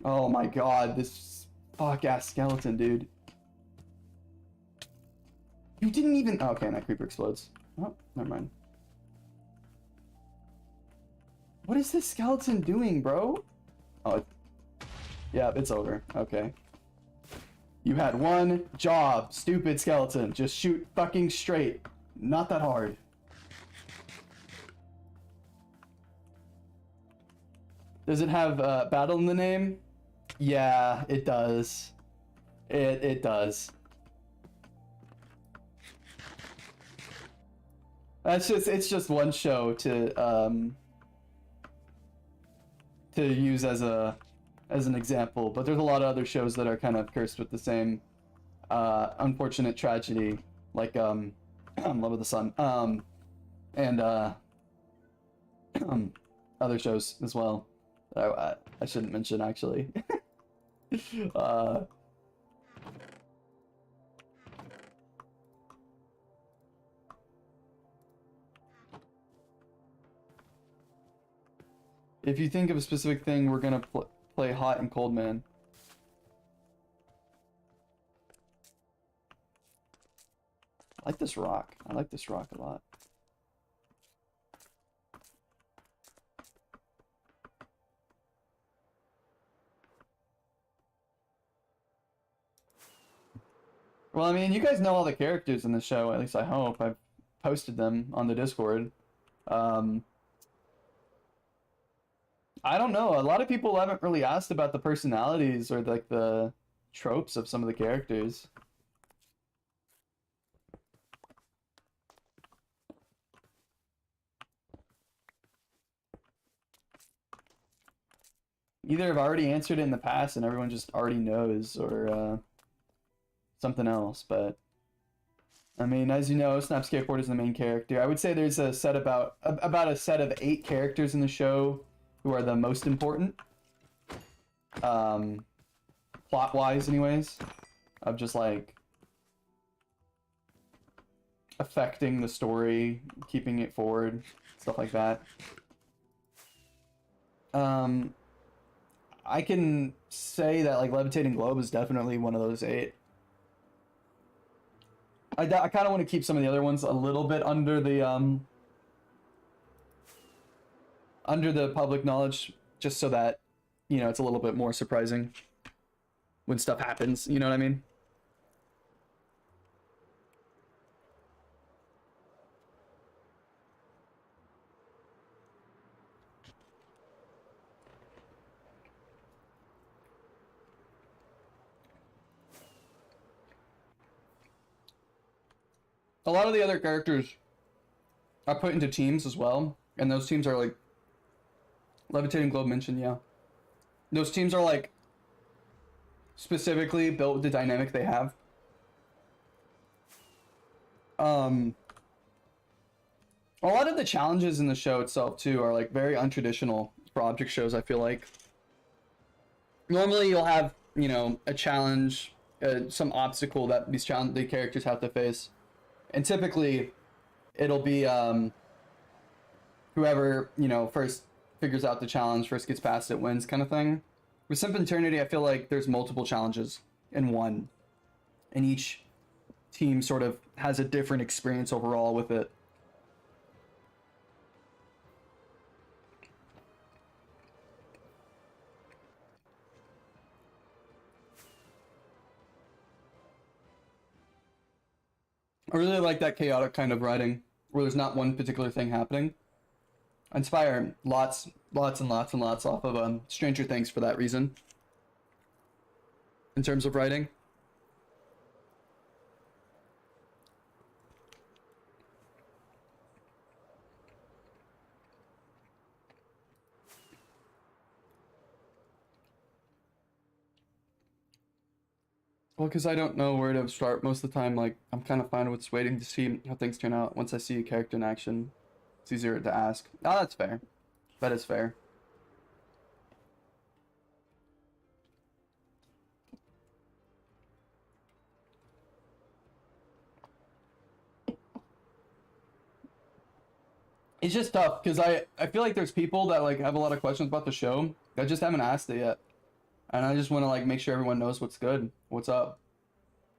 Speaker 1: Oh my god, this fuck-ass skeleton, dude. You didn't even... Oh, okay, that creeper explodes. Oh, never mind. What is this skeleton doing, bro? Oh, yeah, it's over. Okay. You had one job, stupid skeleton. Just shoot fucking straight. Not that hard. Does it have battle in the name? Yeah, it does. It does. It's just one show to use as an example, but there's a lot of other shows that are kind of cursed with the same unfortunate tragedy, like Love of the Sun, and other shows as well that I shouldn't mention, actually. If you think of a specific thing, we're gonna play Hot and Cold Man. I like this rock. I like this rock a lot. Well, I mean, you guys know all the characters in the show, at least I hope. I've posted them on the Discord. I don't know. A lot of people haven't really asked about the personalities or like the tropes of some of the characters. Either I've already answered it in the past and everyone just already knows, or something else, but I mean, as you know, Snap Skateboard is the main character. I would say there's a set about a set of 8 characters in the show who are the most important. Plot-wise, anyways, of just like affecting the story, keeping it forward, stuff like that. I can say that like Levitating Globe is definitely one of those 8. I kind of want to keep some of the other ones a little bit under the public knowledge, just so that, you know, it's a little bit more surprising when stuff happens, you know what I mean? A lot of the other characters are put into teams as well, and those teams are like Levitating Globe mentioned, yeah. Those teams are like specifically built with the dynamic they have. A lot of the challenges in the show itself too are like very untraditional for object shows, I feel like. Normally you'll have, you know, a challenge, some obstacle that the characters have to face. And typically it'll be whoever, you know, first figures out the challenge, first gets past it, wins kind of thing. With Sempiternity, I feel like there's multiple challenges in one. And each team sort of has a different experience overall with it. I really like that chaotic kind of writing, where there's not one particular thing happening. I inspire lots and lots off of Stranger Things for that reason. In terms of writing. Well, because I don't know where to start most of the time. Like, I'm kind of fine with waiting to see how things turn out. Once I see a character in action, it's easier to ask. Oh, that's fair. That is fair. It's just tough because I feel like there's people that like have a lot of questions about the show that just haven't asked it yet, and I just want to like make sure everyone knows what's good, what's up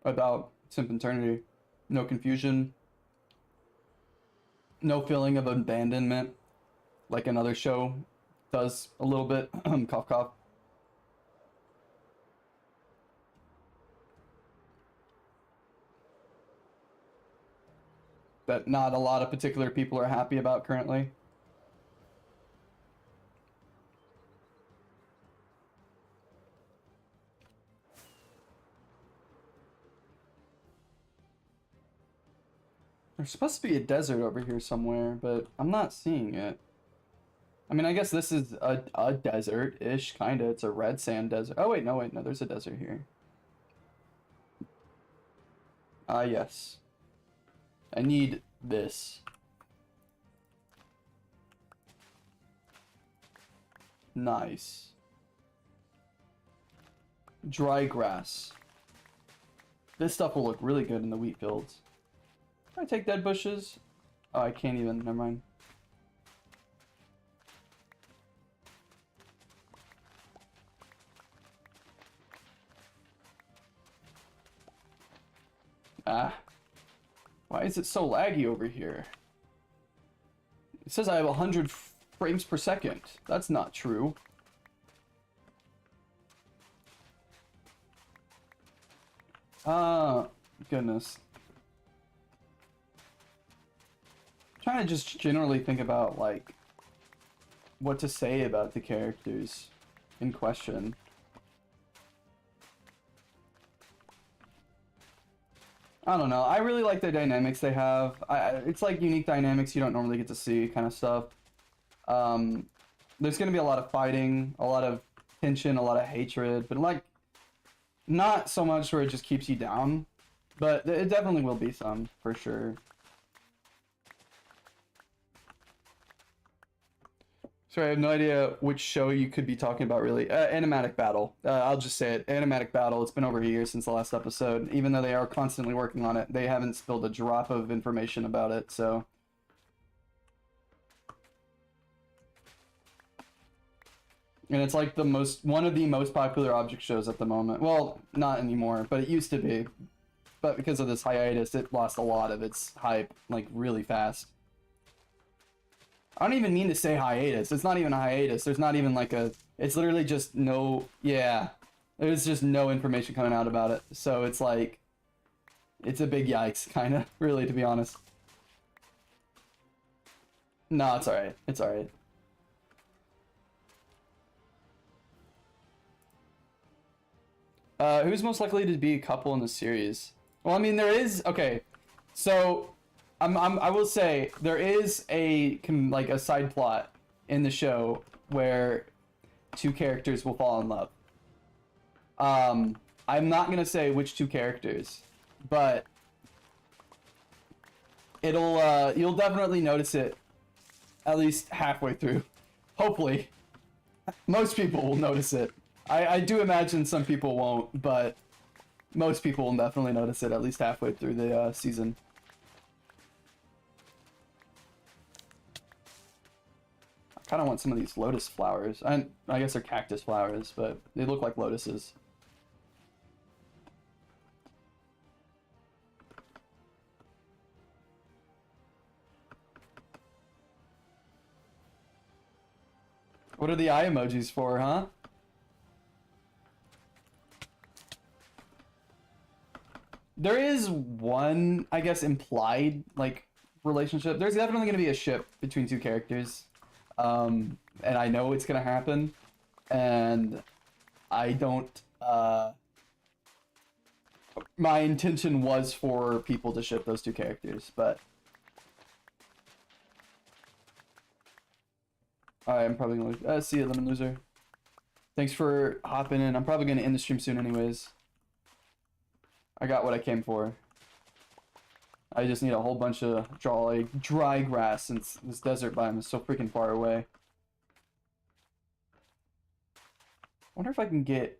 Speaker 1: about Sempiternity. No confusion, no feeling of abandonment like another show does a little bit. Cough cough. That not a lot of particular people are happy about currently. There's supposed to be a desert over here somewhere, but I'm not seeing it. I mean, I guess this is a desert-ish, kind of. It's a red sand desert. Oh, wait, no, there's a desert here. Ah, yes. I need this. Nice. Dry grass. This stuff will look really good in the wheat fields. Can I take dead bushes? Oh, I can't even. Never mind. Ah. Why is it so laggy over here? It says I have 100 frames per second. That's not true. Ah, goodness. I'm trying to just generally think about, like, what to say about the characters in question. I don't know. I really like the dynamics they have. It's like unique dynamics you don't normally get to see kind of stuff. There's going to be a lot of fighting, a lot of tension, a lot of hatred, but like not so much where it just keeps you down. But it definitely will be some, for sure. Sorry, I have no idea which show you could be talking about, really. Animatic Battle. I'll just say it. Animatic Battle. It's been over a year since the last episode. Even though they are constantly working on it, they haven't spilled a drop of information about it, so... And it's like one of the most popular object shows at the moment. Well, not anymore, but it used to be. But because of this hiatus, it lost a lot of its hype, like, really fast. I don't even mean to say hiatus. It's not even a hiatus. There's not even like a... It's literally just no... Yeah. There's just no information coming out about it. So it's like... It's a big yikes, kind of, really, to be honest. No, it's alright. It's alright. Who's most likely to be a couple in the series? Well, I mean, there is... Okay, so... I will say, there is a side plot in the show where two characters will fall in love. I'm not gonna say which two characters, but... You'll definitely notice it at least halfway through. Hopefully. Most people will notice it. I do imagine some people won't, but most people will definitely notice it at least halfway through the season. I kind of want some of these lotus flowers. I guess they're cactus flowers, but they look like lotuses. What are the eye emojis for, huh? There is one, I guess, implied, like, relationship. There's definitely going to be a ship between two characters. And I know it's going to happen. And I don't, my intention was for people to ship those two characters, but... I'm probably going to... see you, Lemon Loser. Thanks for hopping in. I'm probably going to end the stream soon anyways. I got what I came for. I just need a whole bunch of dry grass since this desert biome is so freaking far away. I wonder if I can get...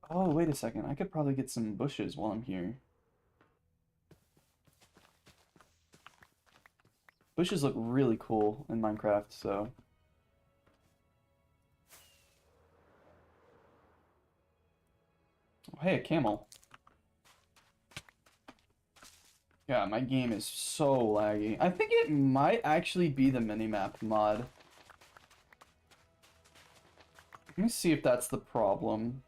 Speaker 1: Oh, wait a second. I could probably get some bushes while I'm here. Bushes look really cool in Minecraft, so... Oh, hey, a camel. Yeah, my game is so laggy. I think it might actually be the minimap mod. Let me see if that's the problem.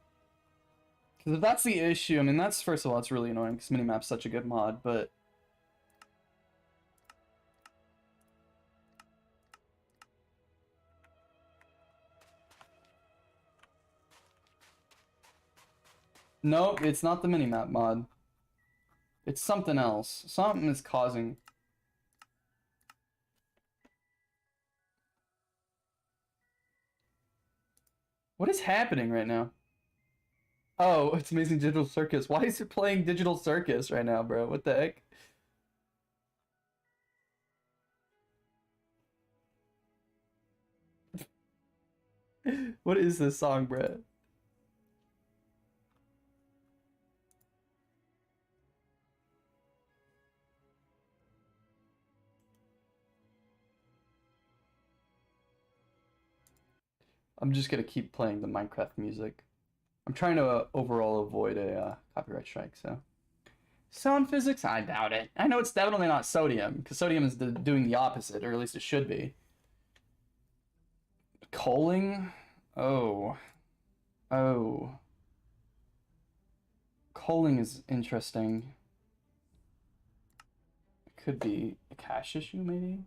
Speaker 1: Because if that's the issue, I mean, that's, first of all, it's really annoying because minimap's such a good mod, but... Nope, it's not the minimap mod. It's something else. Something is causing... What is happening right now? Oh, it's Amazing Digital Circus. Why is it playing Digital Circus right now, bro? What the heck? What is this song, bro? I'm just gonna keep playing the Minecraft music. I'm trying to overall avoid a copyright strike, so. Sound physics? I doubt it. I know it's definitely not sodium, because sodium is doing the opposite, or at least it should be. Coaling? Oh. Oh. Coaling is interesting. It could be a cache issue, maybe?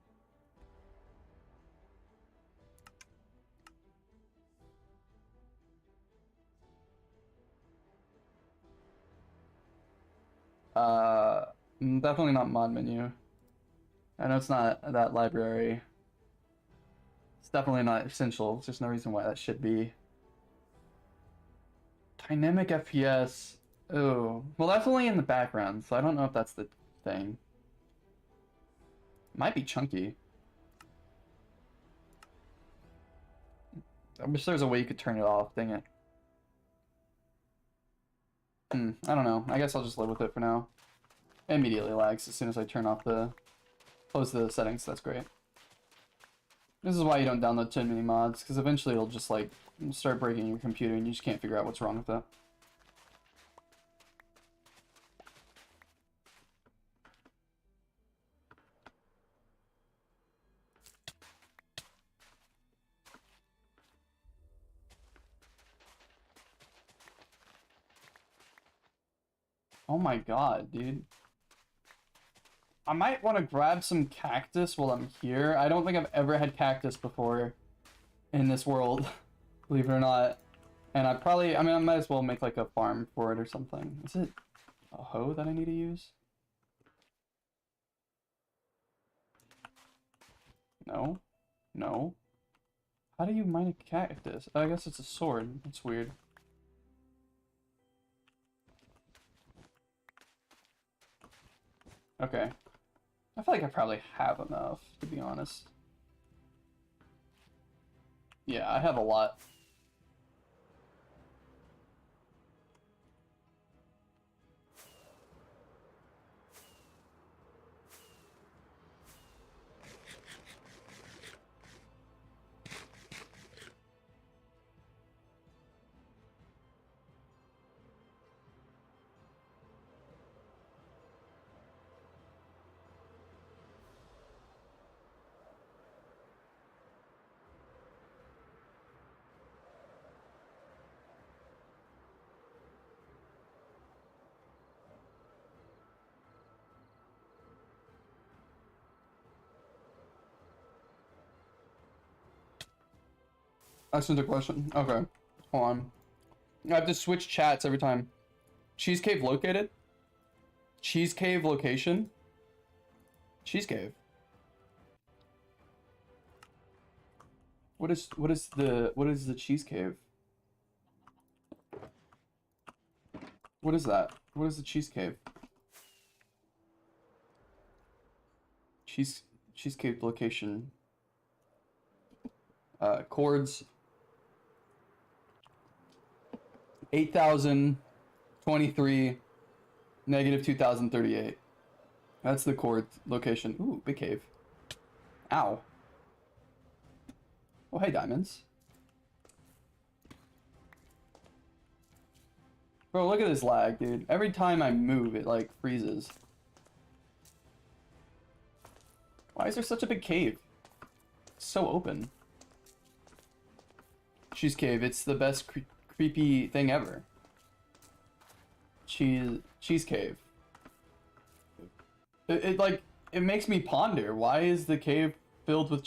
Speaker 1: Definitely not mod menu. I know it's not that library. It's definitely not essential. There's no reason why that should be. Dynamic FPS. Oh, well, that's only in the background, so I don't know if that's the thing. Might be chunky. I wish there was a way you could turn it off. Dang it. I don't know. I guess I'll just live with it for now. It immediately lags as soon as I turn off the... close the settings. That's great. This is why you don't download too many mods, because eventually it'll just, like, start breaking your computer and you just can't figure out what's wrong with it. Oh my god, dude. I might want to grab some cactus while I'm here. I don't think I've ever had cactus before in this world, believe it or not. And I might as well make like a farm for it or something. Is it a hoe that I need to use? No. No. How do you mine a cactus? I guess it's a sword. That's weird. Okay. I feel like I probably have enough, to be honest. Yeah, I have a lot. I sent a question. Okay. Hold on. I have to switch chats every time. Cheese cave located? Cheese cave location? Cheese cave. What is the cheese cave? What is that? What is the cheese cave? Cheese cave location. Chords 8,023 negative 2,038. That's the chord location. Ooh, big cave. Ow. Oh, hey, diamonds. Bro, look at this lag, dude. Every time I move, it, like, freezes. Why is there such a big cave? It's so open. Cheese cave. It's the best creepy thing ever. Cheese cave. It makes me ponder. Why is the cave filled with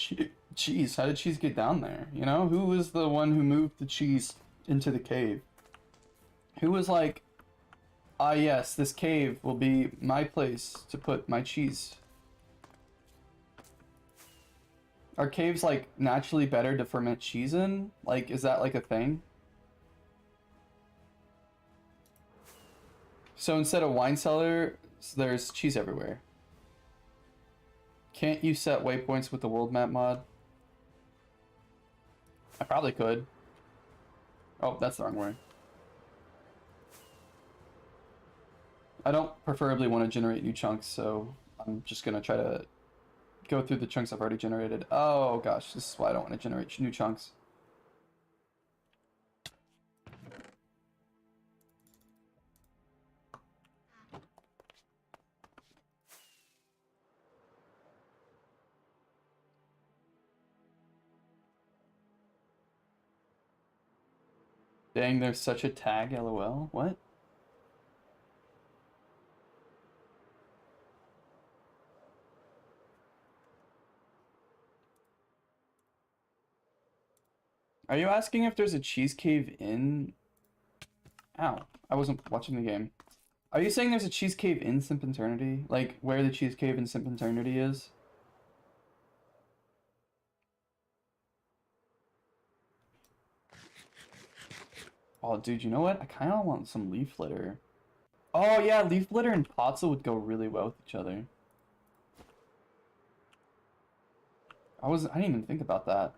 Speaker 1: cheese? How did cheese get down there? You know? Who was the one who moved the cheese into the cave? Who was like, ah yes, this cave will be my place to put my cheese. Are caves like naturally better to ferment cheese in? Like, is that like a thing? So instead of wine cellar, there's cheese everywhere. Can't you set waypoints with the world map mod? I probably could. Oh, that's the wrong way. I don't preferably want to generate new chunks, so I'm just gonna try to go through the chunks I've already generated. Oh gosh, this is why I don't want to generate new chunks. Dang, there's such a tag, lol. What? Are you asking if there's a cheese cave in... Ow, I wasn't watching the game. Are you saying there's a cheese cave in Sempiternity? Like, where the cheese cave in Sempiternity is? Oh, dude, you know what? I kind of want some leaf litter. Oh yeah, leaf litter and Potsa would go really well with each other. I didn't even think about that.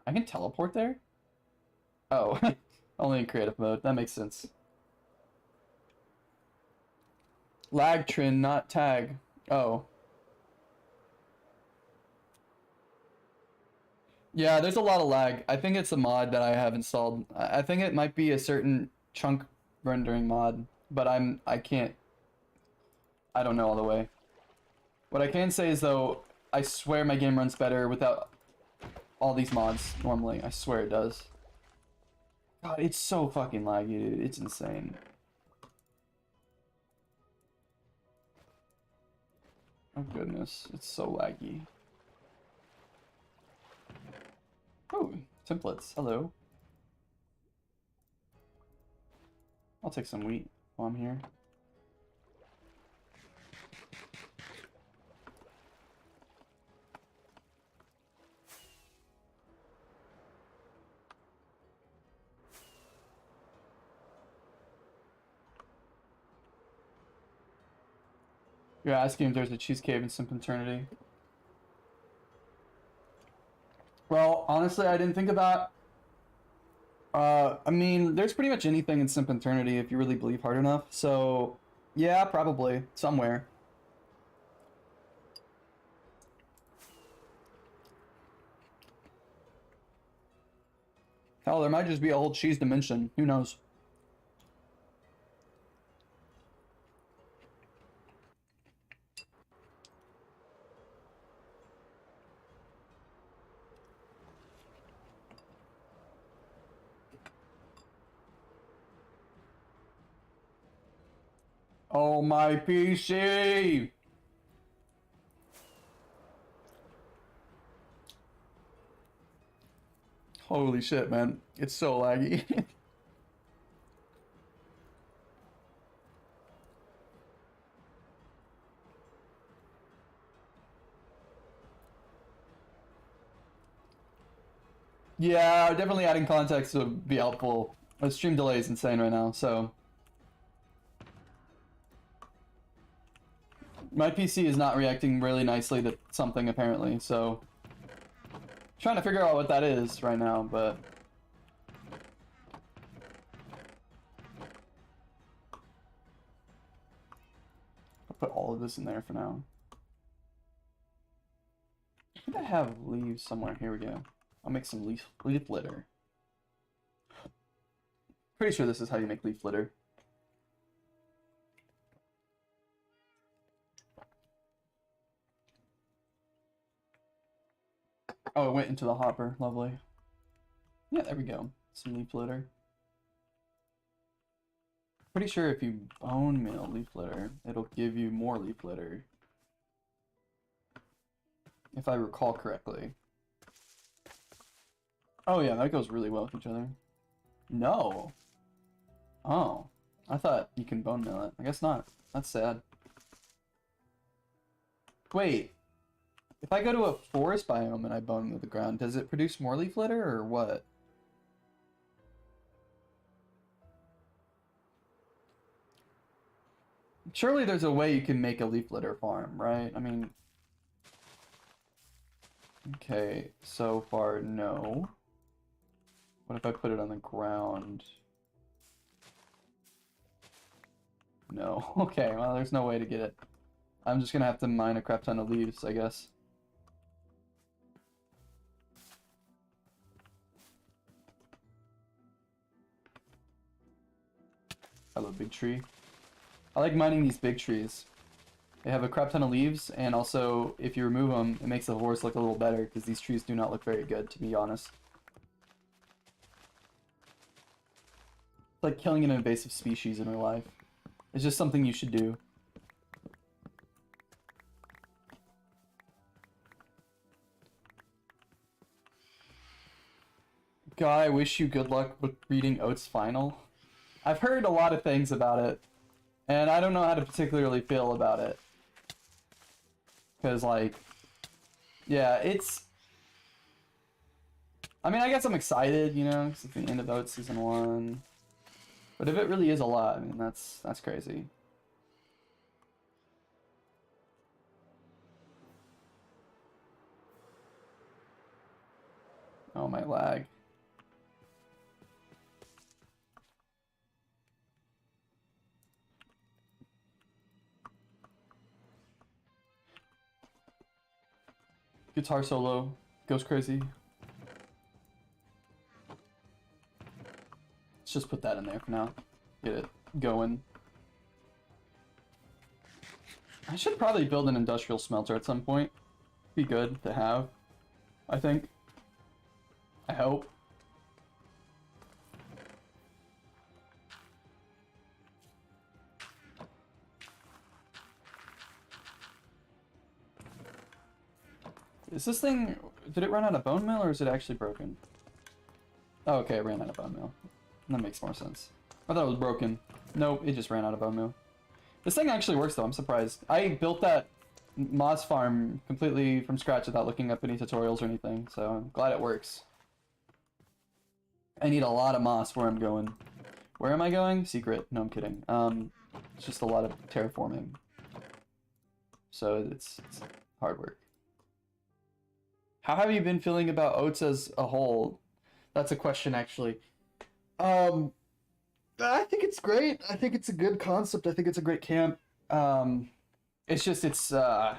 Speaker 1: I can teleport there? Oh, only in creative mode. That makes sense. Lag trin, not tag. Oh. Yeah, there's a lot of lag. I think it's a mod that I have installed. I think it might be a certain chunk rendering mod, but I don't know all the way. What I can say is though, I swear my game runs better without all these mods normally. I swear it does. God, it's so fucking laggy, dude. It's insane. Oh goodness, it's so laggy. Oh, templates. Hello. I'll take some wheat while I'm here. You're asking if there's a cheese cave in Sempiternity. Well, honestly, I didn't think about. I mean, there's pretty much anything in Sempiternity if you really believe hard enough. So, yeah, probably somewhere. Hell, there might just be a whole cheese dimension. Who knows? Oh, my PC! Holy shit, man. It's so laggy. Yeah, definitely adding context would be helpful. The stream delay is insane right now, so. My PC is not reacting really nicely to something apparently, so. Trying to figure out what that is right now, but. I'll put all of this in there for now. I think I have leaves somewhere. Here we go. I'll make some leaf litter. Pretty sure this is how you make leaf litter. Oh, it went into the hopper. Lovely. Yeah, there we go. Some leaf litter. Pretty sure if you bone meal leaf litter, it'll give you more leaf litter. If I recall correctly. Oh yeah, that goes really well with each other. No. Oh. I thought you can bone meal it. I guess not. That's sad. Wait. If I go to a forest biome and I bone meal the ground, does it produce more leaf litter or what? Surely there's a way you can make a leaf litter farm, right? I mean... Okay, so far, no. What if I put it on the ground? No. Okay, well, there's no way to get it. I'm just gonna have to mine a crap ton of leaves, I guess. I love big tree. I like mining these big trees. They have a crap ton of leaves, and also, if you remove them, it makes the horse look a little better, because these trees do not look very good, to be honest. It's like killing an invasive species in real life. It's just something you should do. God, I wish you good luck with reading Oates' final. I've heard a lot of things about it, and I don't know how to particularly feel about it. Because, like, yeah, it's... I mean, I guess I'm excited, you know, 'cause it's the end of Oats Season 1. But if it really is a lot, I mean, that's crazy. Oh, my lag. Guitar solo goes crazy. Let's just put that in there for now. Get it going. I should probably build an industrial smelter at some point. Be good to have, I think. I hope. Is this thing... Did it run out of bone meal or is it actually broken? Oh, okay, it ran out of bone meal. That makes more sense. I thought it was broken. Nope, it just ran out of bone meal. This thing actually works though, I'm surprised. I built that moss farm completely from scratch without looking up any tutorials or anything, so I'm glad it works. I need a lot of moss where I'm going. Where am I going? Secret. No, I'm kidding. It's just a lot of terraforming. So it's hard work. How have you been feeling about oats as a whole? That's a question, actually. I think it's great. I think it's a good concept. I think it's a great camp. It's just, I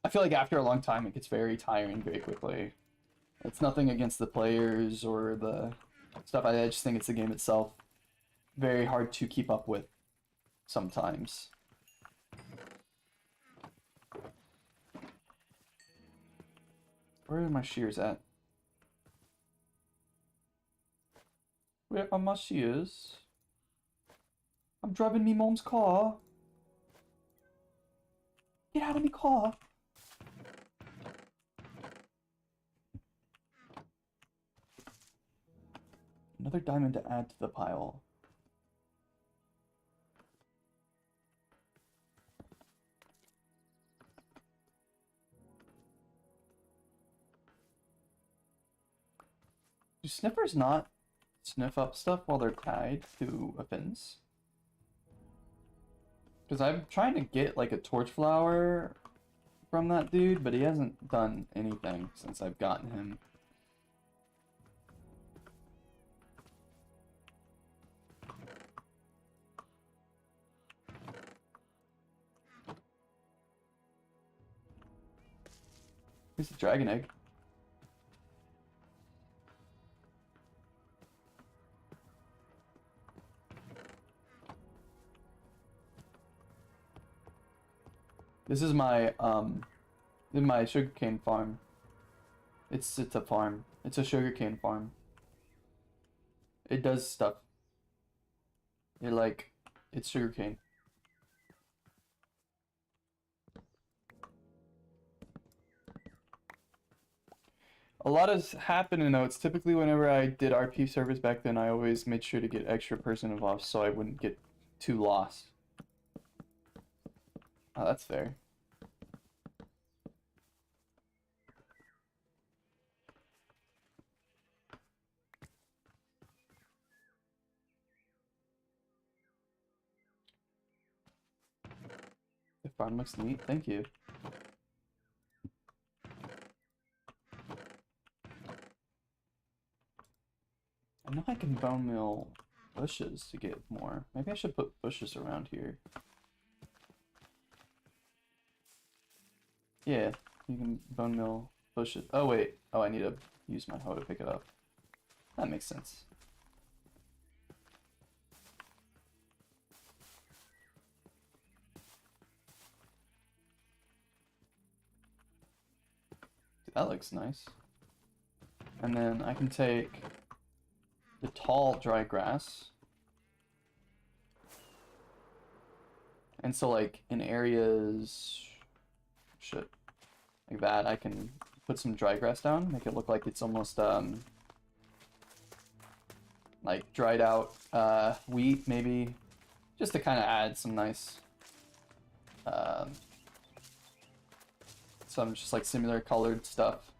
Speaker 1: feel like after a long time, it gets very tiring very quickly. It's nothing against the players or the stuff. I just think it's the game itself. Very hard to keep up with sometimes. Where are my shears at? Where are my shears? I'm driving me mom's car. Get out of me car. Another diamond to add to the pile. Do sniffers not sniff up stuff while they're tied to a fence? Because I'm trying to get like a torch flower from that dude, but he hasn't done anything since I've gotten him. Here's the dragon egg. This is my sugarcane farm. It's a farm. It's a sugarcane farm. It does stuff. It's sugarcane. A lot has happened in Oats. Typically, whenever I did RP servers back then, I always made sure to get extra person involved so I wouldn't get too lost. Oh, that's fair. The farm looks neat. Thank you. I know I can bone meal bushes to get more. Maybe I should put bushes around here. Yeah, you can bone meal bushes. Oh wait. Oh, I need to use my hoe to pick it up. That makes sense. That looks nice. And then I can take the tall dry grass. And so like in areas, shit, like that, I can put some dry grass down, make it look like it's almost like dried out wheat maybe, just to kind of add some nice some just like similar colored stuff.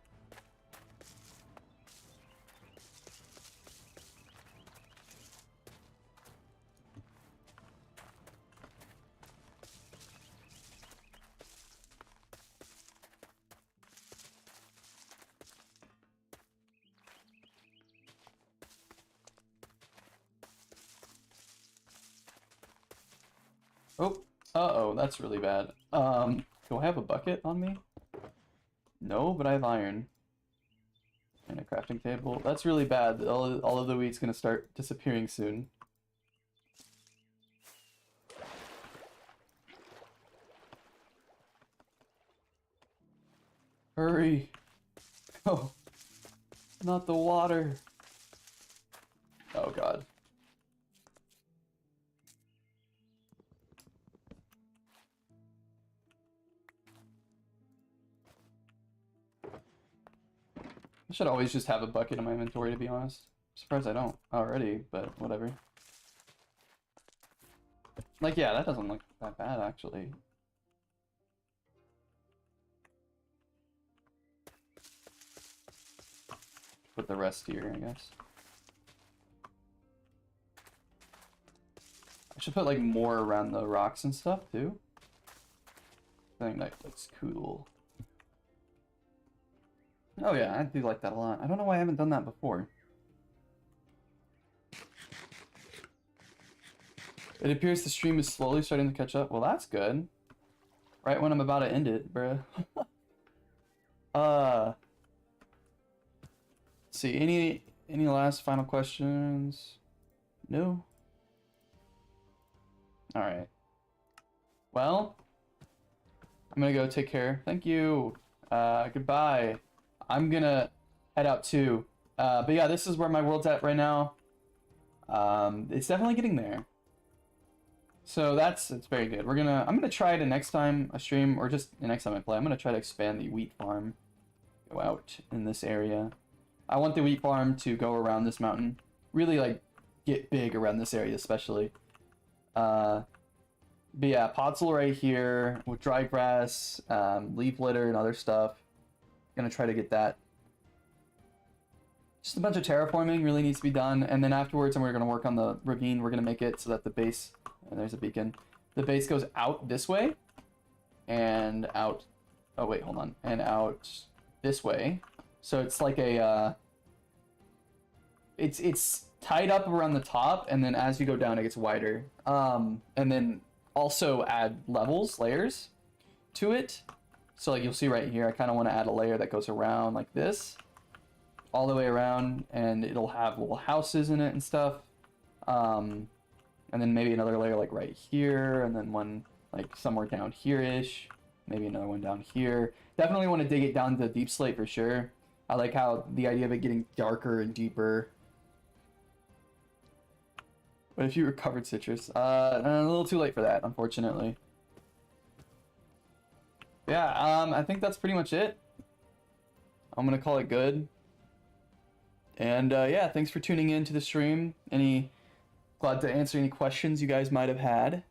Speaker 1: Oh, uh-oh, that's really bad. Do I have a bucket on me? No, but I have iron. And a crafting table. That's really bad. All of the wheat's gonna start disappearing soon. Hurry. Oh, not the water. Oh god. I should always just have a bucket in my inventory, to be honest. I'm surprised I don't already, but whatever. Like, yeah, that doesn't look that bad, actually. Put the rest here, I guess. I should put, like, more around the rocks and stuff, too. I think that looks cool. Oh yeah, I do like that a lot. I don't know why I haven't done that before. It appears the stream is slowly starting to catch up. Well, that's good. Right when I'm about to end it, bruh. Let's see, any last final questions? No? Alright. Well, I'm gonna go take care. Thank you. Goodbye. I'm gonna head out too. But yeah, this is where my world's at right now. It's definitely getting there. So it's very good. I'm gonna try to next time I stream, or just the next time I play, I'm gonna try to expand the wheat farm. Go out in this area. I want the wheat farm to go around this mountain. Really like get big around this area especially. But yeah, podzol right here with dry grass, leaf litter and other stuff. Gonna try to get that. Just a bunch of terraforming really needs to be done, and then afterwards, and we're gonna work on the ravine. We're gonna make it so that the base, and there's a beacon. The base goes out this way, and out. Oh wait, hold on, and out this way. So it's like a. It's tied up around the top, and then as you go down, it gets wider. And then also add layers to it. So like you'll see right here, I kind of want to add a layer that goes around like this, all the way around, and it'll have little houses in it and stuff. And then maybe another layer like right here, and then one like somewhere down here-ish, maybe another one down here. Definitely want to dig it down to the deep slate for sure. I like how the idea of it getting darker and deeper. But if you recovered citrus, a little too late for that, unfortunately. Yeah, I think that's pretty much it. I'm gonna call it good. And yeah, thanks for tuning in to the stream. Glad to answer any questions you guys might have had.